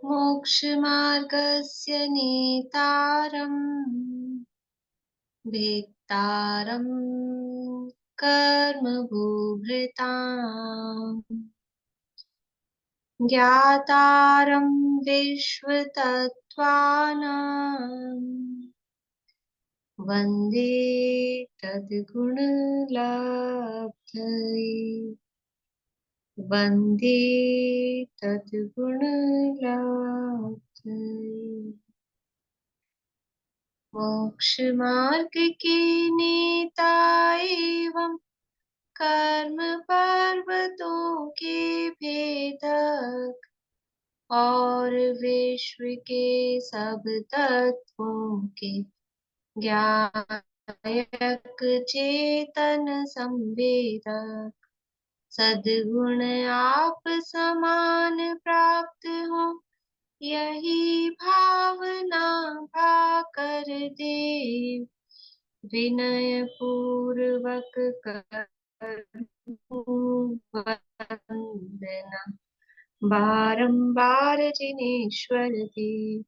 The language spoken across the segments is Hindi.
मोक्षमार्गस्य नेतारम् भेत्तारम् कर्मभूभृताम् ज्ञातारं विश्वतत्त्वानां वन्दे तद्गुणलब्धये वन्दे तद्गुणलब्धये। मोक्षमार्ग के नेता एवं कर्म पर्वतों के भेदक और विश्व के सब तत्वों के ज्ञायक चेतन संवेदक सद्गुण आप समान प्राप्त हो यही भावना भाकर देव विनय पूर्वक करूं वंदना बारंबार जिनेश्वर देव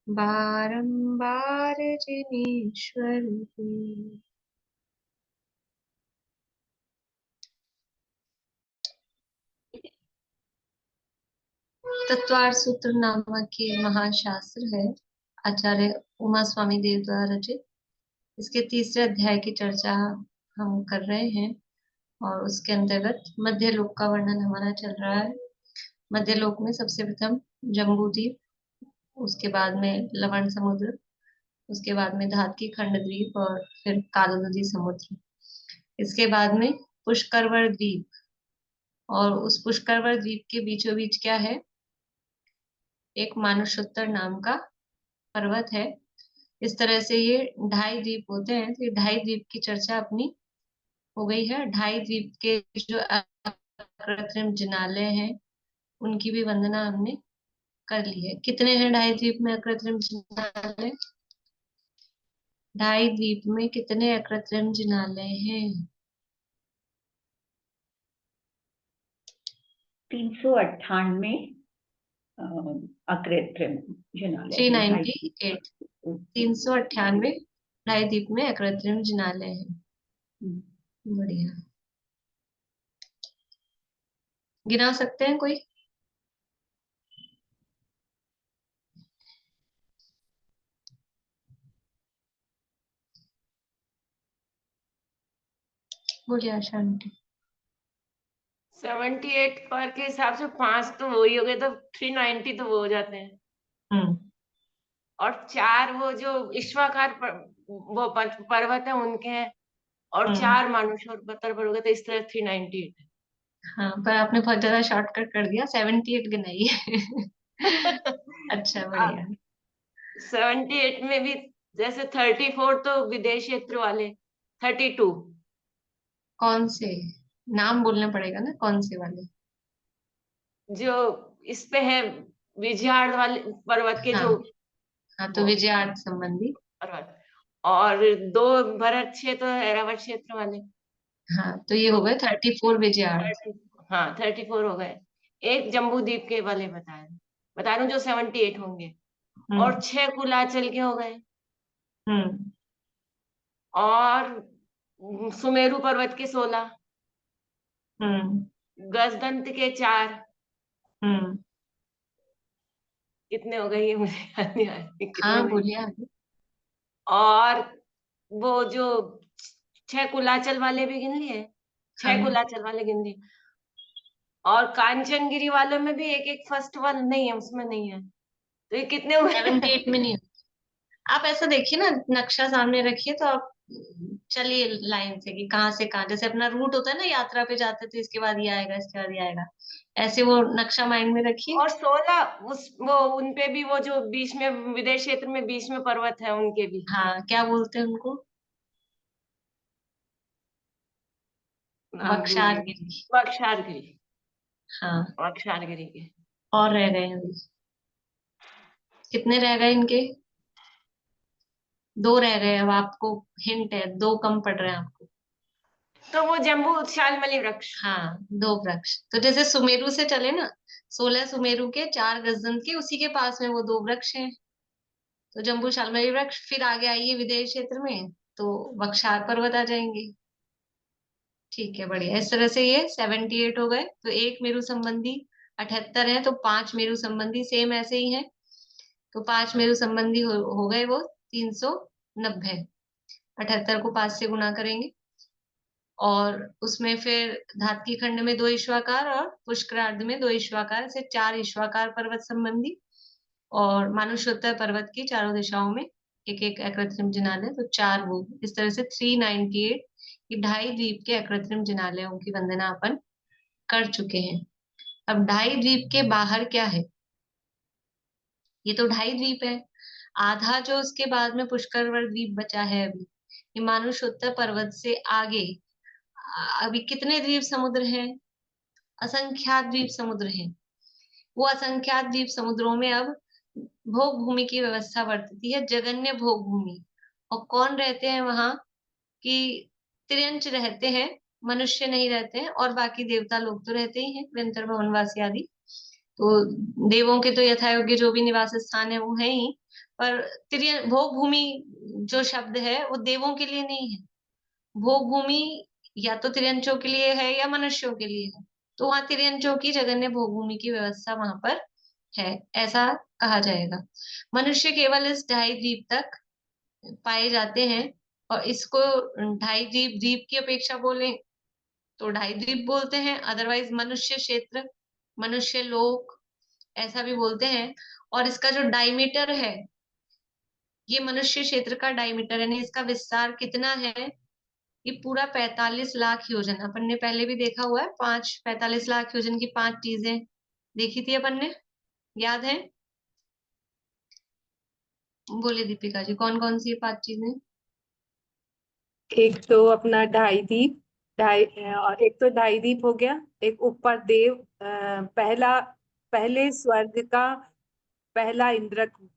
बारंबार जिनेश्वर देव। तत्वार्थ सूत्र नामक ये महाशास्त्र है, आचार्य उमा स्वामी देव द्वारा रचित। इसके तीसरे अध्याय की चर्चा हम कर रहे हैं और उसके अंतर्गत मध्य लोक का वर्णन हमारा चल रहा है। मध्य लोक में सबसे प्रथम जम्बूद्वीप, उसके बाद में लवण समुद्र, उसके बाद में धातकी खंड द्वीप और फिर काला नदी समुद्र। इसके बाद में पुष्करवर द्वीप, और उस पुष्करवर द्वीप के बीचों बीच क्या है, एक मानुषोत्तर नाम का पर्वत है। इस तरह से ये ढाई द्वीप होते हैं। तो ये ढाई द्वीप की चर्चा अपनी हो गई है। ढाई द्वीप के जो अकृत्रिम जिनालय हैं उनकी भी वंदना हमने कर ली है। कितने हैं ढाई द्वीप में अकृत्रिम जिनालय? ढाई द्वीप में कितने अकृत्रिम जिनालय हैं? 398 अकृत्रिम जिनालय है। 398, 398 ढाई द्वीप में अकृत्रिम जिनालय है। बढ़िया। गिना सकते हैं कोई? बोलिए आशा आंटी। 78 पर के हिसाब से 5 तो वही हो गए, तो 390 तो वो हो जाते हैं। और 4 वो जो ईश्वाकार वो पर्वत है उनके हैं, और 4 मानुषोर पर हो गए, तो इस तरह 398 है। हाँ, पर आपने बहुत ज्यादा शॉर्टकट कर दिया, 78 गिनाई है। अच्छा, बढ़िया। 78 में भी जैसे 34 तो विदेश क्षेत्र वाले, 32 कौन से नाम बोलना पड़ेगा ना, कौन से वाले? जो इस पे है विजयार्ड वाले पर्वत के, हाँ, जो हाँ, तो विजयार्थ संबंधी पर्वत, और 2 भरत क्षेत्र, ऐरावत क्षेत्र वाले। हाँ, तो ये हो गए 34 विजयार्थ। हाँ, 34 हो गए। एक जम्बू द्वीप के वाले बता रहा हूँ जो 78 होंगे, और 6 कुलाचल के हो गए, और सुमेरु पर्वत के 16, गजदंत के 4। कितने हो गए ये मुझे याद नहीं आ रही कितने हाँ, हुए। बोलिए आगे। और वो जो 6 कुलाचल वाले भी गिन लिए, 6 हाँ, कुलाचल वाले गिन लिए। और कांचनगिरी वालों में भी एक एक फर्स्ट वन नहीं है, उसमें नहीं है, तो ये कितने हुए? 78 में नहीं। आप ऐसा देखिए ना, नक्शा सामने रखिए तो आप चलिए लाइन से कि कहाँ से कहाँ, जैसे अपना रूट होता है ना, यात्रा पे जाते तो इसके बाद ये आएगा, इसके बाद ये आएगा, ऐसे वो नक्शा माइंड में रखिए। और 16 वो उनपे भी, वो जो बीच में विदेश क्षेत्र में बीच में पर्वत है उनके भी। हाँ, क्या बोलते हैं उनको? नाम भूल गई। बख्शारगिरी। बख्शारगिरी। हाँ, बख्शारगिरी के और रह गए अभी? कितने रह गए इनके? 2 रह गए। अब आपको हिंट है, 2 कम पड़ रहे हैं आपको। तो वो जम्बू शालमली वृक्ष। हाँ, 2 वृक्ष। तो जैसे सुमेरु से चले ना, 16 सुमेरु के 4 गजदंत के, उसी के पास में वो 2 वृक्ष हैं। तो जम्बू शालमली वृक्ष, फिर आगे आइए विदेश क्षेत्र में तो बख्शार पर्वत आ जाएंगे। ठीक है, बढ़िया। इस तरह से ये 78 हो गए। तो एक मेरु संबंधी 78 है, तो 5 मेरु संबंधी सेम ऐसे ही है। तो 5 मेरु संबंधी हो गए वो 390। 78 को 5 से गुणा करेंगे, और उसमें फिर धातकी खंड में 2 ईश्वाकार और पुष्करार्ध में 2 ईश्वाकार, से 4 ईश्वाकार पर्वत संबंधी। और मानुष्योत्तर पर्वत की चारों दिशाओं में एक एक अकृत्रिम जिनालय, तो 4 वो। इस तरह से 398 ये ढाई द्वीप के अकृत्रिम जिनालयों की वंदना अपन कर चुके हैं। अब ढाई द्वीप के बाहर क्या है? ये तो ढाई द्वीप है। आधा जो उसके बाद में पुष्करवर द्वीप बचा है अभी, ये मानुष्योत्तर पर्वत से आगे अभी कितने द्वीप समुद्र हैं? असंख्यात द्वीप समुद्र हैं। वो असंख्यात द्वीप समुद्रों में अब भोग भूमि की व्यवस्था वर्तती है, जगन्य भोग भूमि। और कौन रहते हैं वहां? कि त्रियंच रहते हैं, मनुष्य नहीं रहते हैं, और बाकी देवता लोग तो रहते ही हैं, निरंतर वनवासी आदि। तो देवों के तो यथायोग्य जो भी निवास स्थान है वो है ही, पर त्रिय भोग भूमि जो शब्द है वो देवों के लिए नहीं है। भोग भूमि या तो तिर्यंचों के लिए है या मनुष्यों के लिए है। तो वहां तिर्यंचों की जगन्य भोग भूमि की व्यवस्था वहां पर है, ऐसा कहा जाएगा। मनुष्य केवल इस ढाई द्वीप तक पाए जाते हैं, और इसको ढाई द्वीप, द्वीप की अपेक्षा बोले तो ढाई द्वीप बोलते हैं, अदरवाइज मनुष्य क्षेत्र, मनुष्य लोक ऐसा भी बोलते हैं। और इसका जो डायमीटर है, ये मनुष्य क्षेत्र का डायमीटर यानी इसका विस्तार कितना है? ये पूरा 45 लाख योजन। अपन ने पहले भी देखा हुआ है, 45 लाख योजन की 5 चीजें देखी थी अपन ने, याद है? बोले दीपिका जी, कौन कौन सी 5 चीजें? एक तो अपना ढाई दीप, और एक तो ढाई दीप हो गया। एक ऊपर देव, पहला, पहले स्वर्ग का पहला इंद्रक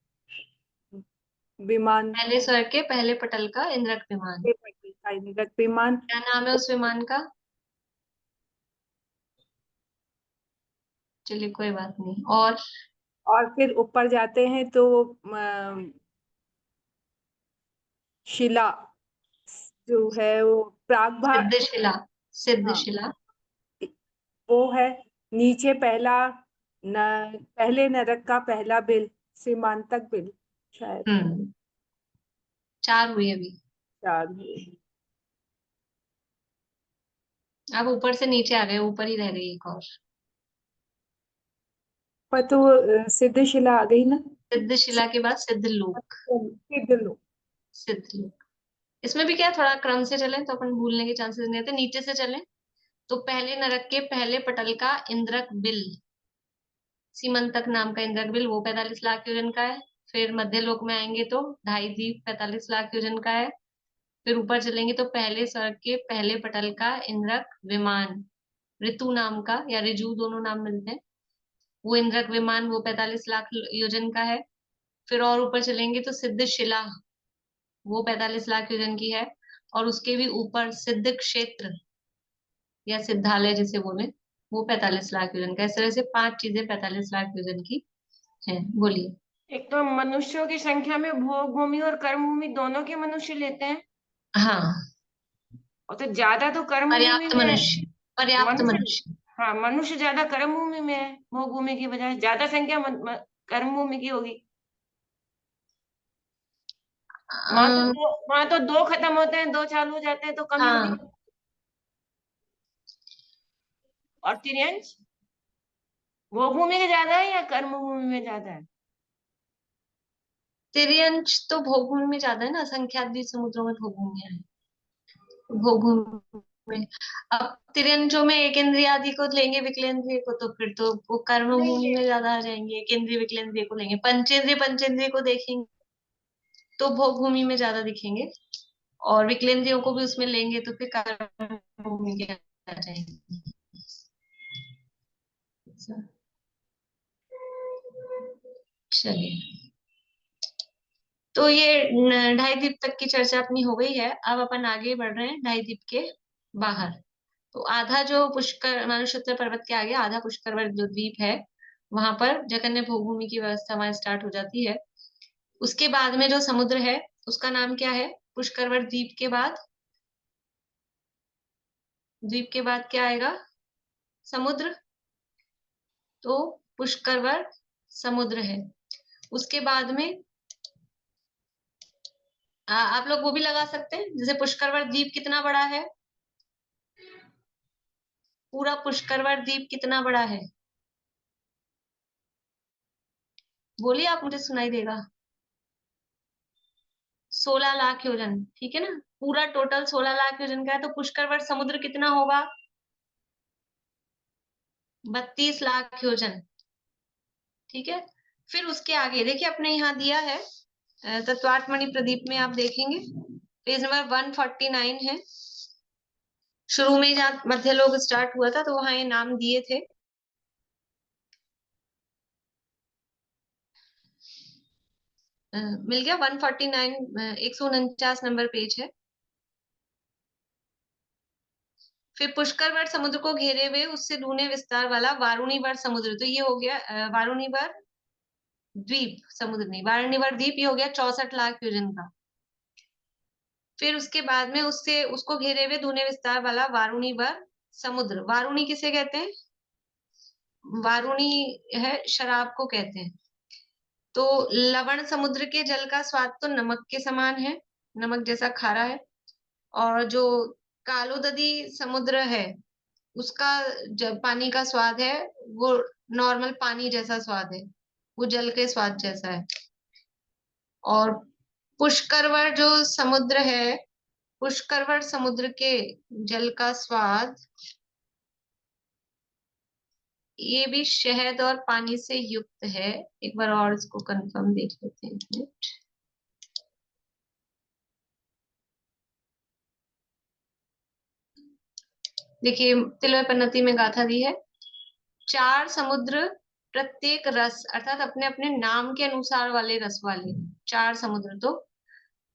विमान, पहले स्वर्ग के पहले पटल का इंद्रक विमान। का इंद्रक विमान। क्या नाम है उस विमान का? चलिए कोई बात नहीं। और फिर ऊपर जाते हैं तो शिला जो है वो सिद्धशिला। हाँ, सिद्धशिला। वो है। नीचे पहले नरक का पहला बिल, सीमांतक बिल शायद। 4 हुई अभी। 4 हुए। अब ऊपर से नीचे आ गए, ऊपर ही रह गई एक और। पर तो सिद्धशिला आ गई ना। सिद्धशिला के बाद सिद्धलोक। सिद्धलोक। सिद्धलोक। इसमें भी क्या, थोड़ा क्रम से चले तो अपन भूलने के चांसेस नहीं रहते। नीचे से चले तो पहले नरक के पहले पटल का इंद्रक बिल, सीमंतक नाम का इंद्रक बिल, वो 45 लाख योजन का है। फिर मध्य लोक में आएंगे तो ढाई द्वीप 45 लाख योजन का है। फिर ऊपर चलेंगे तो पहले स्वर्ग के पहले पटल का इंद्रक विमान, ऋतु नाम का या ऋजु दोनों नाम मिलते हैं, वो इंद्रक विमान वो 45 लाख योजन का है। फिर और ऊपर चलेंगे तो सिद्ध शिला, वो 45 लाख योजन की है। और उसके भी ऊपर सिद्ध क्षेत्र या सिद्धालय जिसे बोले, वो 45 लाख योजन का। इस तरह से 5 चीजें 45 लाख योजन की हैं। बोलिए। एक तो मनुष्यों की संख्या में भोग भूमि और कर्म भूमि दोनों के मनुष्य लेते हैं, हाँ, और तो ज्यादा तो कर्म भूमि पर्याप्त में है। मनुष्य, पर्याप्त मनुष्य, मनुष्य। हाँ मनुष्य ज्यादा कर्म भूमि में है, भोग भूमि की बजाय ज्यादा संख्या कर्म भूमि की होगी। अ, वहां तो 2 खत्म होते हैं, 2 चालू हो जाते हैं, तो कमी होगी। हाँ, और तिर्यंच भोग भूमि के ज्यादा है या कर्म भूमि में ज्यादा है? तिर्यंच तो भोग भूमि में ज्यादा है ना, असंख्यात द्वीप समुद्रों में भोग भूमियां हैं। भोग भूमि में, अब तिर्यंचों में एक इंद्रिय आदि को लेंगे, विकलेंद्रिय को, तो फिर तो वो कर्म नहीं भूमि ये में ज्यादा आ जाएंगे। एक इंद्रिय विकलेंद्रिय को लेंगे, पंचेंद्रिय पंचेंद्रिय को देखेंगे तो भोग भूमि में ज्यादा दिखेंगे। और विकलेंद्रियों को भी उसमें लेंगे तो फिर कर्म भूमि के आ जाएंगे। अच्छा, चलिए। तो ये ढाई द्वीप तक की चर्चा अपनी हो गई है। अब अपन आगे बढ़ रहे हैं ढाई द्वीप के बाहर। तो आधा जो पुष्कर मनुष्योत्तर पर्वत के आगे आधा पुष्कर जो द्वीप है, वहां पर जगन्य भूमि की व्यवस्था वहां स्टार्ट हो जाती है। उसके बाद में जो समुद्र है उसका नाम क्या है? पुष्कर द्वीप के बाद, द्वीप के बाद क्या आएगा? समुद्र। तो पुष्कर समुद्र है। उसके बाद में आप लोग वो भी लगा सकते हैं, जैसे पुष्कर द्वीप कितना बड़ा है? पूरा पुष्कर द्वीप कितना बड़ा है? बोलिए, आप, मुझे सुनाई देगा। 16 लाख योजन, ठीक है ना? पूरा टोटल 16 लाख योजन का है, तो पुष्कर समुद्र कितना होगा? 32 लाख योजन, ठीक है। फिर उसके आगे देखिए, अपने यहाँ दिया है तत्वार्थ मणि प्रदीप में, आप देखेंगे पेज नंबर 149 है। शुरू में जहाँ मध्य लोक स्टार्ट हुआ था तो वहां ये नाम दिए थे। मिल गया 149, 149 नंबर पेज है। फिर पुष्कर समुद्र को घेरे हुए उससे दूने विस्तार वाला वारुणी समुद्र, तो ये हो गया वारुणी द्वीप, समुद्र नहीं, वारुणी द्वीप, ये हो गया 64 लाख योजन का। फिर उसके बाद में उससे उसको घेरे हुए दूने विस्तार वाला वारुणी समुद्र। वारुणी किसे कहते हैं? वारुणी है शराब को कहते हैं। तो लवण समुद्र के जल का स्वाद तो नमक के समान है, नमक जैसा खारा है। और जो कालोददी समुद्र है उसका जब पानी का स्वाद है वो नॉर्मल पानी जैसा स्वाद है, वो जल के स्वाद जैसा है। और पुष्करवर जो समुद्र है, पुष्करवर समुद्र के जल का स्वाद, ये भी शहद और पानी से युक्त है। एक बार और इसको कंफर्म देख लेते हैं, एक मिनट। देखिए, तिलय पन्नति में गाथा दी है, 4 समुद्र प्रत्येक रस, अर्थात अपने अपने नाम के अनुसार वाले रस वाले 4 समुद्र, तो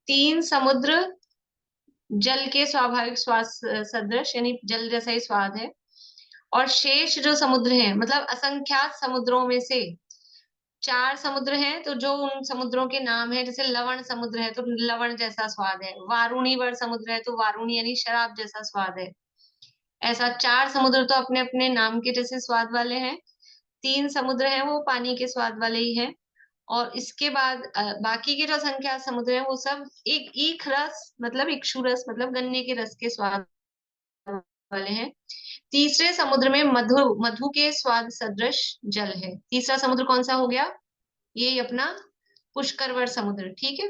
3 समुद्र जल के स्वाभाविक स्वाद सदृश, यानी जल जैसा ही स्वाद है। और शेष जो समुद्र हैं, मतलब असंख्यात समुद्रों में से 4 समुद्र हैं, तो जो उन समुद्रों के नाम है, जैसे लवण समुद्र है तो लवण जैसा स्वाद है, वारुणी समुद्र है तो वारुणी यानी शराब जैसा स्वाद है। ऐसा 4 समुद्र तो अपने अपने नाम के जैसे स्वाद वाले हैं, 3 समुद्र हैं वो पानी के स्वाद वाले ही हैं। और इसके बाद बाकी के जो असंख्यात समुद्र हैं वो सब एक ईख रस, मतलब इक्षु रस, मतलब गन्ने के रस के स्वाद वाले हैं। तीसरे समुद्र में मधु, मधु के स्वाद सदृश जल है। तीसरा समुद्र कौन सा हो गया? ये अपना पुष्करवर समुद्र, ठीक है,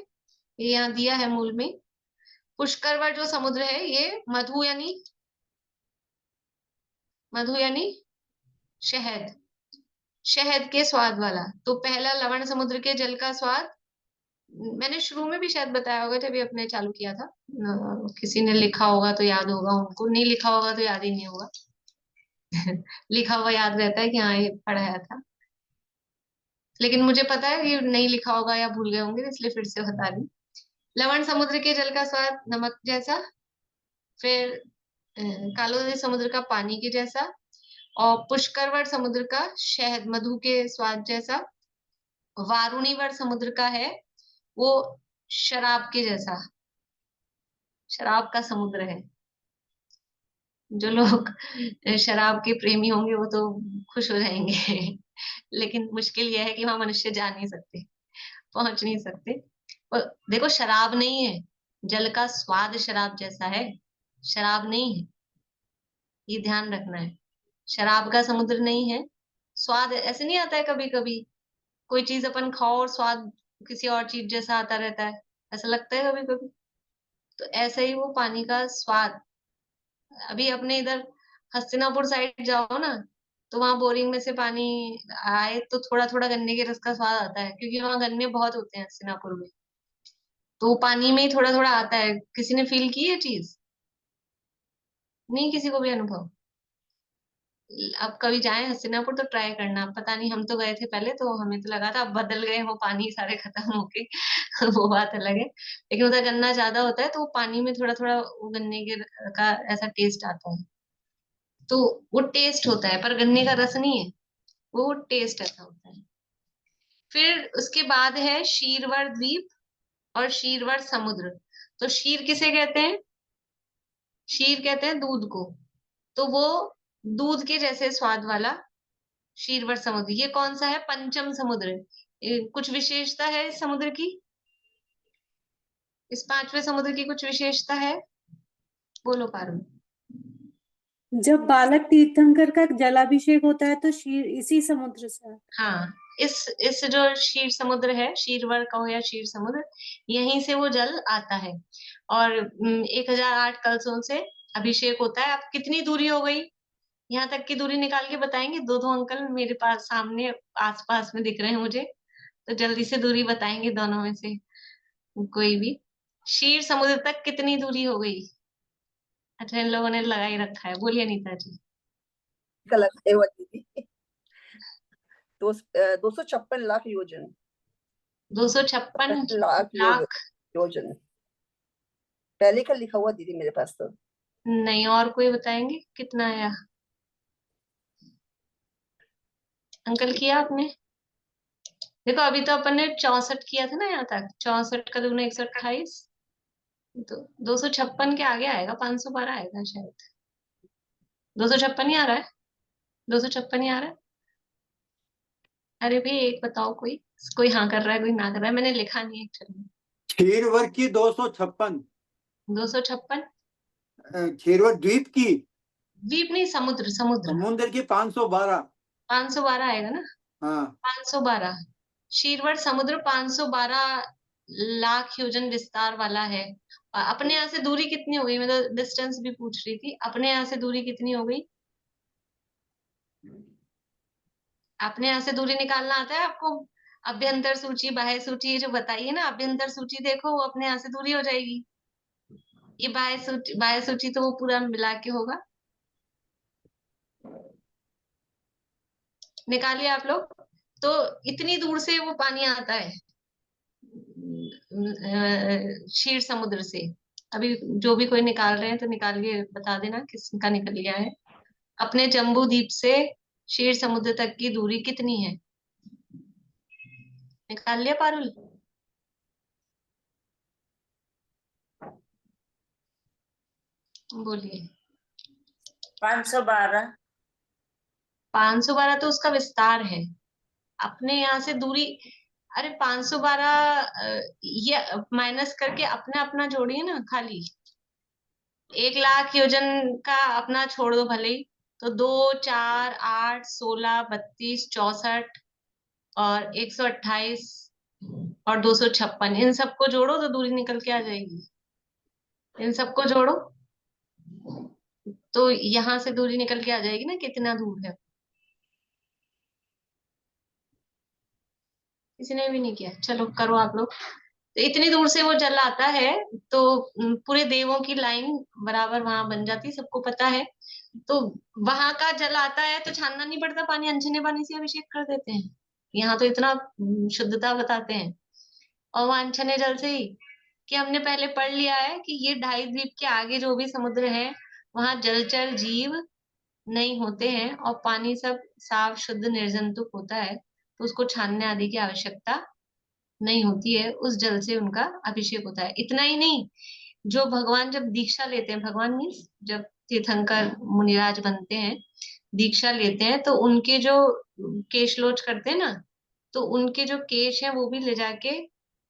ये यहाँ दिया है मूल में। पुष्करवर जो समुद्र है ये मधु यानी शहद, शहद के स्वाद वाला। तो पहला लवण समुद्र के जल का स्वाद, मैंने शुरू में भी शायद बताया होगा जब ये अपने चालू किया था, किसी ने लिखा होगा तो याद होगा, उनको नहीं लिखा होगा तो याद ही नहीं होगा। लिखा हुआ याद रहता है कि हाँ ये पढ़ाया था, लेकिन मुझे पता है कि नहीं लिखा होगा या भूल गए होंगे, इसलिए फिर से बता रही। लवण समुद्र के जल का स्वाद नमक जैसा, फिर कालोदरी समुद्र का पानी के जैसा, और पुष्करवर समुद्र का शहद मधु के स्वाद जैसा, वारुणीवर समुद्र का है वो शराब के जैसा, शराब का समुद्र है। जो लोग शराब के प्रेमी होंगे वो तो खुश हो जाएंगे। लेकिन मुश्किल यह है कि वहां मनुष्य जा नहीं सकते, पहुंच नहीं सकते। और देखो, शराब नहीं है, जल का स्वाद शराब जैसा है, शराब नहीं है, ये ध्यान रखना है। शराब का समुद्र नहीं है। स्वाद ऐसे नहीं आता है, कभी कभी कोई चीज अपन खाओ और स्वाद किसी और चीज जैसा आता रहता है, ऐसा लगता है कभी कभी। तो ऐसे ही वो पानी का स्वाद, अभी अपने इधर हस्तिनापुर साइड जाओ ना, तो वहां बोरिंग में से पानी आए तो थोड़ा थोड़ा गन्ने के रस का स्वाद आता है, क्योंकि वहां गन्ने बहुत होते हैं हस्तिनापुर में। तो वो पानी में ही थोड़ा थोड़ा आता है। किसी ने फील की ये चीज? नहीं, किसी को भी अनुभव? अब कभी जाएं हस्तिनापुर तो ट्राई करना। पता नहीं, हम तो गए थे पहले तो हमें तो लगा था अब बदल गए वो पानी सारे खत्म होके वो बात अलग है, लेकिन उधर गन्ना ज्यादा होता है तो वो पानी में थोड़ा थोड़ा वो गन्ने के का ऐसा टेस्ट आता है, तो वो टेस्ट होता है पर गन्ने का रस नहीं है, वो टेस्ट ऐसा होता है। फिर उसके बाद है शीरवर द्वीप और शीरवर समुद्र। तो शीर किसे कहते हैं? शीर कहते हैं दूध को, तो वो दूध के जैसे स्वाद वाला शीरवर समुद्र। ये कौन सा है? पंचम समुद्र। कुछ विशेषता है इस समुद्र की? इस पांचवें समुद्र की कुछ विशेषता है? बोलो पारुल। जब बालक तीर्थंकर का जलाभिषेक होता है तो शीर इसी समुद्र से आता हाँ, इस जो क्षीर समुद्र है, शीरवर कहो या क्षीर समुद्र, यहीं से वो जल आता है। और 1008 कलशों से अभिषेक होता है। अब कितनी दूरी हो गई? यहाँ तक की दूरी निकाल के बताएंगे? दो दो अंकल मेरे पास सामने आसपास में दिख रहे हैं मुझे, तो जल्दी से दूरी बताएंगे दोनों में से कोई भी। क्षीर समुद्र तक कितनी दूरी हो गई? अच्छा, इन लोगों ने लगा ही रखा है, बोलिए नीता जी। गलत है वो दीदी। 256 लाख योजन। 256 लाख योजन। लाख? योजन पहले का लिखा हुआ दीदी मेरे पास तो। नहीं, और कोई बताएंगे कितना आया? अंकल किया आपने? देखो अभी तो अपन ने 64 किया था ना, यहाँ तक 64 का दूना 128, तो 256 के आगे आएगा, 512 आएगा शायद। 256 ही आ रहा है, 256 ही आ रहा है। अरे भाई एक बताओ, कोई कोई हाँ कर रहा है, कोई ना कर रहा है, मैंने लिखा नहीं एक्चुअली। क्षीरवर की 256। 256? क्षीरवर द्वीप की? द्वीप नहीं, समुद्र समुद्र। समुद्र की 512। 512 आएगा ना? हाँ 512। शीरवर समुद्र 512 लाख योजन विस्तार वाला है। अपने यहाँ से दूरी कितनी हो गई? मैं तो डिस्टेंस भी पूछ रही थी, अपने यहाँ से दूरी कितनी हो गई? अपने यहाँ से दूरी निकालना आता है आपको? अभ्यंतर सूची, बाह्य सूची, ये जो बताइए ना, अभ्यंतर सूची देखो, वो अपने यहाँ से दूरी हो जाएगी। ये बाह्य सूची तो वो पूरा मिला के होगा। निकालिए आप लोग। तो इतनी दूर से वो पानी आता है क्षीर समुद्र से। अभी जो भी कोई निकाल रहे हैं तो निकालिए, बता देना किसका निकल गया है। अपने जम्बू द्वीप से क्षीर समुद्र तक की दूरी कितनी है? निकाल लिया पारुल? बोलिए। 512। 512 तो उसका विस्तार है, अपने यहाँ से दूरी। अरे 512 ये माइनस करके अपना अपना जोड़िए ना खाली। 1 लाख योजन का अपना छोड़ दो भले ही, तो 2 4 8 16 32 64 और 128 और 256, इन सबको जोड़ो तो दूरी निकल के आ जाएगी। इन सबको जोड़ो तो यहाँ से दूरी निकल के आ जाएगी ना, कितना दूर है। किसी ने भी नहीं किया, चलो करो आप लोग। तो इतनी दूर से वो जल आता है, तो पूरे देवों की लाइन बराबर वहां बन जाती, सबको पता है। तो वहां का जल आता है तो छानना नहीं पड़ता पानी, अनछने पानी से अभिषेक कर देते हैं। यहाँ तो इतना शुद्धता बताते हैं। और वहां अनछने जल से ही, कि हमने पहले पढ़ लिया है कि ये ढाई द्वीप के आगे जो भी समुद्र है वहां जलचर जीव नहीं होते हैं और पानी सब साफ शुद्ध निर्जंतुक होता है, तो उसको छानने आदि की आवश्यकता नहीं होती है, उस जल से उनका अभिषेक होता है। इतना ही नहीं, जो भगवान जब दीक्षा लेते हैं, भगवान मीन्स जब तीर्थंकर मुनिराज बनते हैं, दीक्षा लेते हैं, तो उनके जो केशलोच करते हैं ना, तो उनके जो केश हैं वो भी ले जाके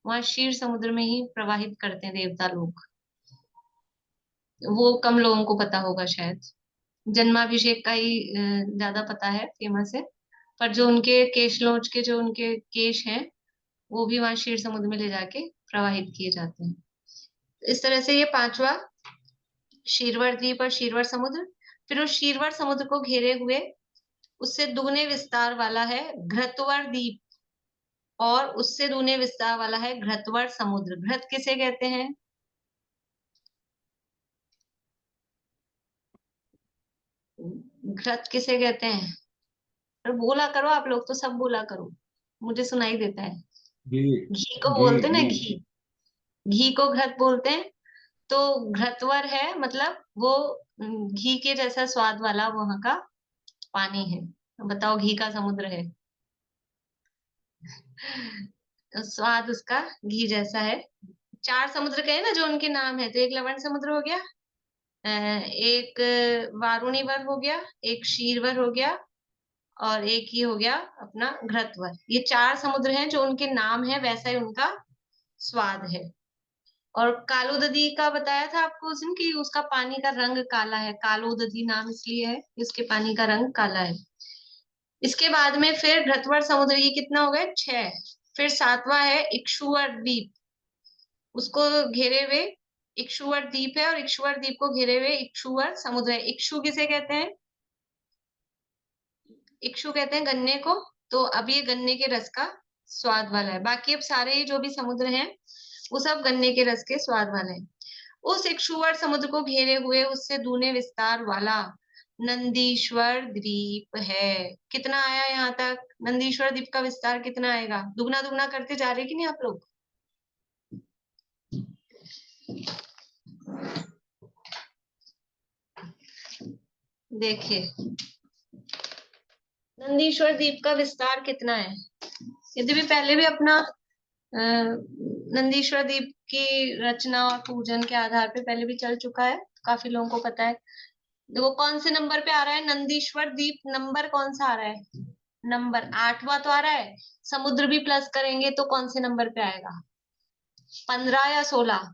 वहां क्षीर समुद्र में ही प्रवाहित करते हैं देवता लोग। वो कम लोगों को पता होगा शायद, जन्माभिषेक का ही ज्यादा पता है, फेमस है। पर जो उनके केशलोच के जो उनके केश हैं वो भी वहां क्षीर समुद्र में ले जाके प्रवाहित किए जाते हैं। इस तरह से ये पांचवा शीरवर द्वीप और शीरवर समुद्र। फिर उस शीरवर समुद्र को घेरे हुए उससे दुगने विस्तार वाला है घृतवर द्वीप, और उससे दुगने विस्तार वाला है घृतवर समुद्र। घृत किसे कहते हैं? घृत किसे कहते हैं? अरे बोला करो, आप लोग तो सब बोला करो, मुझे सुनाई देता है। घी घी को घी बोलते ना, घी घी। घी को घृत बोलते हैं। तो घृतवर है मतलब वो घी के जैसा स्वाद वाला वहां का पानी है। बताओ, घी का समुद्र है, स्वाद उसका घी जैसा है। 4 समुद्र कहे ना जो उनके नाम है, तो एक लवण समुद्र हो गया, एक वारुणीवर हो गया, एक शीरवर हो गया, और एक ही हो गया अपना घृतवर। ये 4 समुद्र हैं जो उनके नाम है, वैसा ही उनका स्वाद है। और कालोदधी का बताया था आपको उस दिन कि उसका पानी का रंग काला है। कालोदधी नाम इसलिए है कि उसके पानी का रंग काला है। इसके बाद में फिर घृतवर समुद्र, ये कितना हो गया? 6। फिर 7वां है इक्षुवर द्वीप, उसको घेरे हुए इक्षुवर द्वीप है, और इक्षुवर द्वीप को घेरे हुए इक्षुवर समुद्र है। इक्षु किसे कहते हैं? इक्षु कहते हैं गन्ने को। तो अब ये गन्ने के रस का स्वाद वाला है। बाकी अब सारे जो भी समुद्र हैं वो सब गन्ने के रस के स्वाद वाले हैं। उस इक्षुवर समुद्र को घेरे हुए उससे दूने विस्तार वाला नंदीश्वर द्वीप है। कितना आया यहाँ तक? नंदीश्वर द्वीप का विस्तार कितना आएगा? दुगना दुगना करते जा रहे कि नहीं आप लोग? देखिए, नंदीश्वर द्वीप का विस्तार कितना है? यदि भी पहले भी अपना नंदीश्वर द्वीप की रचना और पूजन के आधार पे पहले भी चल चुका है, काफी लोगों को पता है। देखो कौन से नंबर पे आ रहा है नंदीश्वर द्वीप, नंबर कौन सा आ रहा है? नंबर 8वां तो आ रहा है। समुद्र भी प्लस करेंगे तो कौन से नंबर पे आएगा? 15 या 16?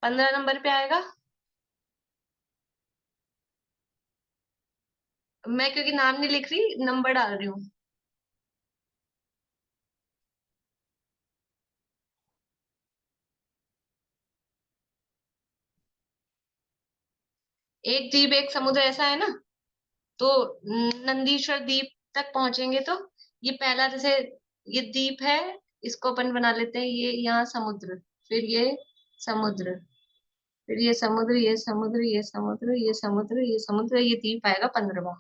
15 नंबर पे आएगा। मैं क्योंकि नाम नहीं लिख रही, नंबर डाल रही हूँ। एक द्वीप एक समुद्र ऐसा है ना। तो नंदीश्वर द्वीप तक पहुंचेंगे तो ये पहला, जैसे ये द्वीप है, इसको अपन बना लेते हैं ये यहाँ समुद्र, फिर ये समुद्र, फिर ये समुद्र, ये समुद्र, ये समुद्र, ये समुद्र, ये समुद्र, ये द्वीप आएगा 15वां।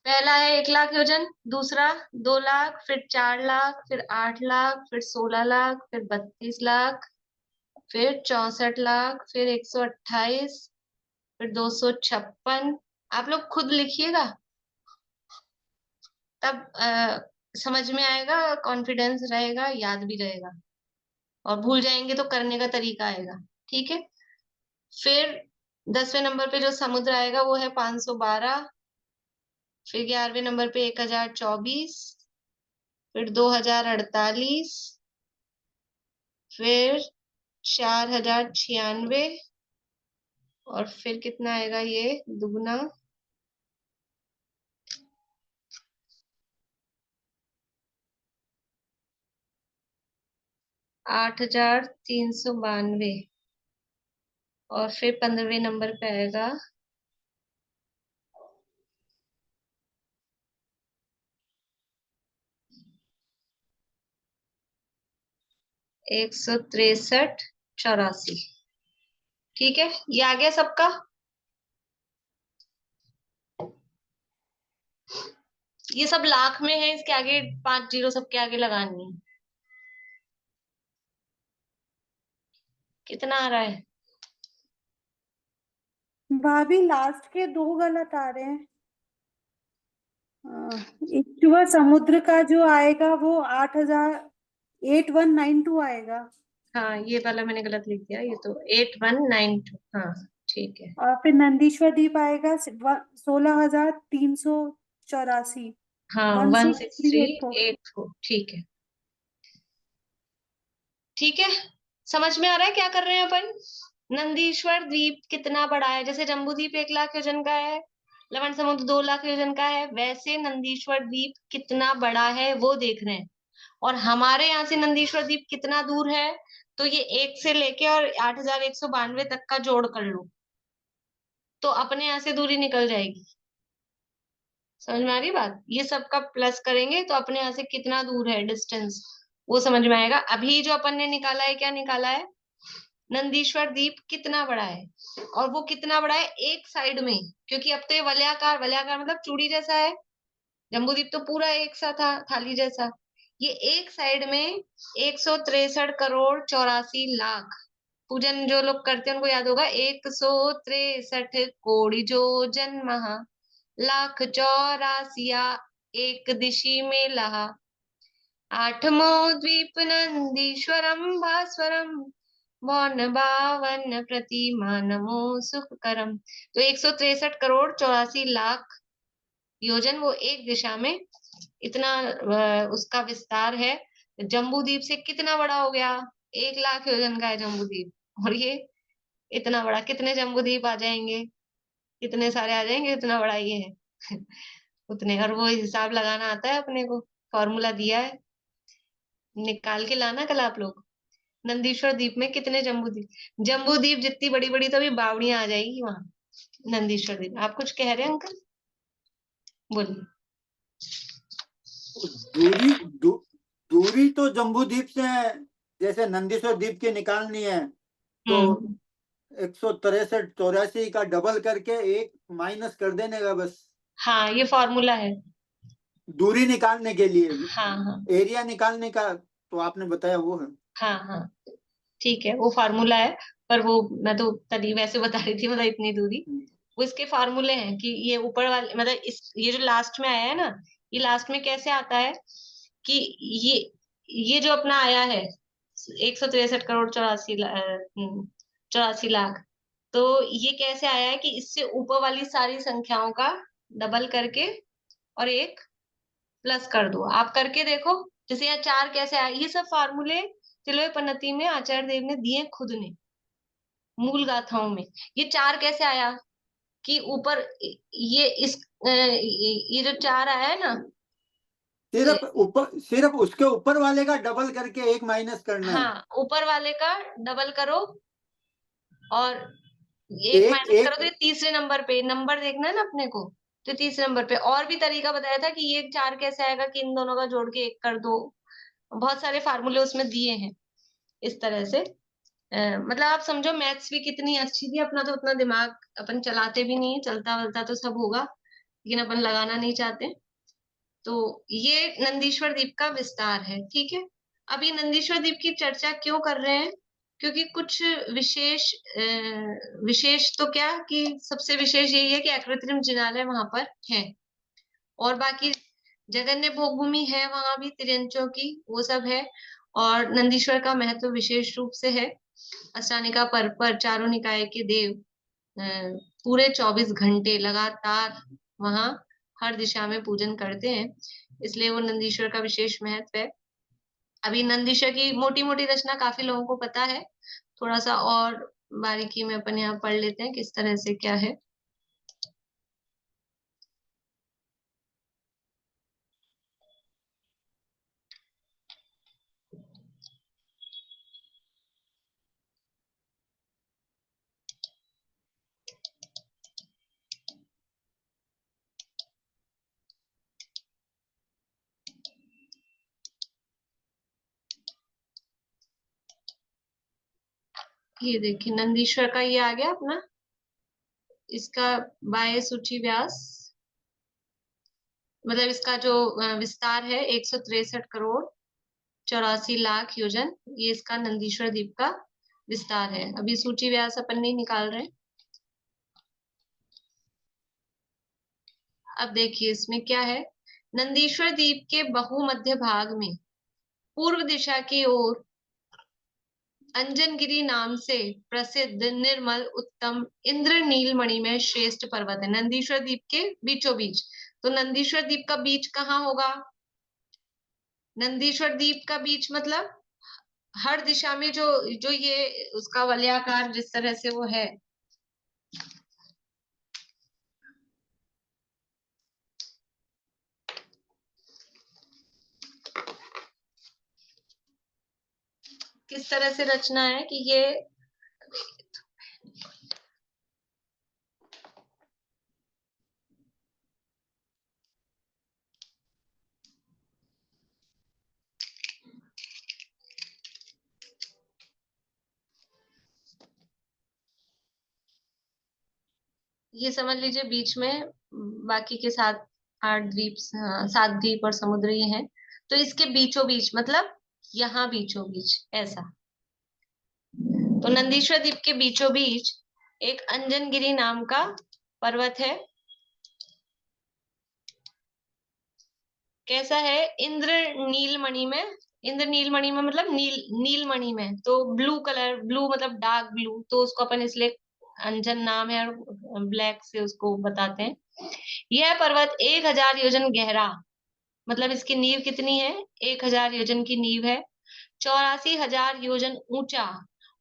पहला है 1 लाख योजन, दूसरा 2 लाख, फिर 4 लाख, फिर 8 लाख, फिर 16 लाख, फिर 32 लाख, फिर 64 लाख, फिर 128, फिर 256। आप लोग खुद लिखिएगा, तब समझ में आएगा, कॉन्फिडेंस रहेगा, याद भी रहेगा। और भूल जाएंगे तो करने का तरीका आएगा। ठीक है। फिर 10वें नंबर पे जो समुद्र आएगा वो है 512। फिर 11वें नंबर पे 1024, फिर 2048, फिर 4096, और फिर कितना आएगा ये दुगना? 8392, और फिर 15वें नंबर पे आएगा 16384। ठीक है, ये आ गया सबका। ये सब लाख में है, इसके आगे 5 जीरो सबके आगे लगानी है। कितना आ रहा है? भाभी लास्ट के 2 गलत आ रहे हैं। इक्षुवर समुद्र का जो आएगा वो 8192 आएगा। हाँ, ये वाला मैंने गलत लिख दिया, ये तो 8192। हाँ ठीक है। और फिर नंदीश्वर द्वीप आएगा 16384। हाँ 16384। 16384। ठीक है। ठीक है, समझ में आ रहा है क्या कर रहे हैं अपन? नंदीश्वर द्वीप कितना बड़ा है? जैसे जम्बू द्वीप 1 लाख योजन का है, लवण समुद्र 2 लाख योजन का है, वैसे नंदीश्वर द्वीप कितना बड़ा है वो देख रहे हैं। और हमारे यहाँ से नंदीश्वर द्वीप कितना दूर है? तो ये 1 से लेके और 8192 तक का जोड़ कर लो, तो अपने यहाँ से दूरी निकल जाएगी। समझ में आ रही बात? ये सबका प्लस करेंगे तो अपने यहाँ से कितना दूर है डिस्टेंस, वो समझ में आएगा। अभी जो अपन ने निकाला है, क्या निकाला है? नंदीश्वर द्वीप कितना बड़ा है, और वो कितना बड़ा है एक साइड में, क्योंकि अब तो ये वलयाकार, वलयाकार मतलब चूड़ी जैसा है, जम्बूद्वीप तो पूरा एक सा था, थाली जैसा। ये एक साइड में 163 करोड़ 84 लाख, पूजन जो लोग करते हैं उनको याद होगा, 163 कोടി जोजन महा, लाख 84 एक दिशी में लहा, आठमो द्वीप नंदीश्वरम भास्वरम, मौन बावन प्रतिमा नमो सुखकरम। तो 163 करोड़ 84 लाख योजन वो एक दिशा में, इतना उसका विस्तार है। जम्बू द्वीप से कितना बड़ा हो गया, 1 लाख योजन का है जम्बू द्वीप, और ये इतना बड़ा, कितने जम्बू द्वीप आ जाएंगे, कितने सारे आ जाएंगे, इतना बड़ा ये है। उतने, और वो हिसाब लगाना आता है अपने को, फॉर्मूला दिया है, निकाल के लाना कल आप लोग। नंदीश्वर द्वीप में कितने जम्बू द्वीप, जम्बू द्वीप जितनी बड़ी बड़ी तो अभी बावड़ियां आ जाएगी वहां नंदीश्वर द्वीप। आप कुछ कह रहे हैं अंकल, बोलिए। दूरी दूरी तो जम्बू द्वीप से जैसे नंदीश्वर द्वीप की निकालनी है तो 163 84 का डबल करके एक माइनस कर देने का बस। हाँ, ये फॉर्मूला है। दूरी निकालने के लिए, हाँ हाँ एरिया निकालने का तो आपने बताया वो है। हाँ हाँ, ठीक है, वो फार्मूला है, पर वो मैं तो तभी वैसे बता रही थी, मतलब इतनी दूरी, वो इसके फार्मूले हैं कि ये ऊपर वाले, मतलब इस ये जो लास्ट में आया है ना, ये लास्ट में कैसे आता है कि ये जो अपना आया है 163 करोड़ 84 लाख, तो ये कैसे आया है कि इससे ऊपर वाली सारी संख्याओं का डबल करके और एक प्लस कर दो। आप करके देखो, जैसे यहाँ 4 कैसे आया, ये सब फार्मूले तिलवे पन्नती में आचार्य देव ने दिए खुद ने, मूल गाथाओं में। ये 4 कैसे आया कि ऊपर ये इस ये जो 4 आया है ना, सिर्फ उसके ऊपर वाले का डबल करके एक माइनस करना है। हाँ, ऊपर वाले का डबल करो और एक माइनस करो, तो ये तीसरे नंबर पे, नंबर देखना है ना अपने को, तो तीसरे नंबर पे। और भी तरीका बताया था कि ये 4 कैसे आएगा, कि इन दोनों का जोड़ के एक कर दो, बहुत सारे फार्मूले उसमें दिए हैं इस तरह से। मतलब आप समझो मैथ्स भी कितनी अच्छी थी, अपना तो उतना दिमाग अपन चलाते भी नहीं है, चलता वलता तो सब होगा, लेकिन अपन लगाना नहीं चाहते। तो ये नंदीश्वर द्वीप का विस्तार है, ठीक है। अब ये नंदीश्वर द्वीप की चर्चा क्यों कर रहे हैं, क्योंकि कुछ विशेष विशेष तो क्या, कि सबसे विशेष यही है कि अकृत्रिम जिनालय वहां पर है, और बाकी जगन्य भोग भूमि है वहां भी, तिरंचों की वो सब है। और नंदीश्वर का महत्व विशेष रूप से है, अष्टानिका पर्व पर चारों निकाय के देव पूरे 24 घंटे लगातार वहां हर दिशा में पूजन करते हैं, इसलिए वो नंदीश्वर का विशेष महत्व है। अभी नंदीश्वर की मोटी मोटी रचना काफी लोगों को पता है, थोड़ा सा और बारीकी में अपन यहाँ पढ़ लेते हैं किस तरह से क्या है। ये देखिए नंदीश्वर का ये आ गया अपना, इसका बाह्य सूची व्यास, मतलब इसका जो विस्तार है 163 करोड़ 84 लाख योजन, ये इसका नंदीश्वर द्वीप का विस्तार है। अभी सूची व्यास अपन नहीं निकाल रहे। अब देखिए इसमें क्या है, नंदीश्वर द्वीप के बहुमध्य भाग में पूर्व दिशा की ओर अंजनगिरी नाम से प्रसिद्ध निर्मल उत्तम इंद्रनील मणिमय श्रेष्ठ पर्वत है, नंदीश्वर द्वीप के बीचों बीच। तो नंदीश्वर द्वीप का बीच कहाँ होगा, नंदीश्वर द्वीप का बीच मतलब हर दिशा में जो जो ये उसका वलयाकार जिस तरह से वो है, किस तरह से रचना है कि ये ये समझ लीजिए बीच में बाकी के 7 8 द्वीप, 7 द्वीप और समुद्र ये हैं। तो इसके बीचों बीच मतलब यहाँ बीचों बीच ऐसा। तो नंदीश्वर द्वीप के बीचों बीच एक अंजनगिरी नाम का पर्वत है। कैसा है? इंद्र नीलमणि में, इंद्र नीलमणि में मतलब नीलमणि में, तो ब्लू कलर, ब्लू मतलब डार्क ब्लू, तो उसको अपन इसलिए अंजन नाम है और ब्लैक से उसको बताते हैं। यह पर्वत 1000 योजन गहरा, मतलब इसकी नींव कितनी है? 1000 योजन की नींव है। 84,000 योजन ऊंचा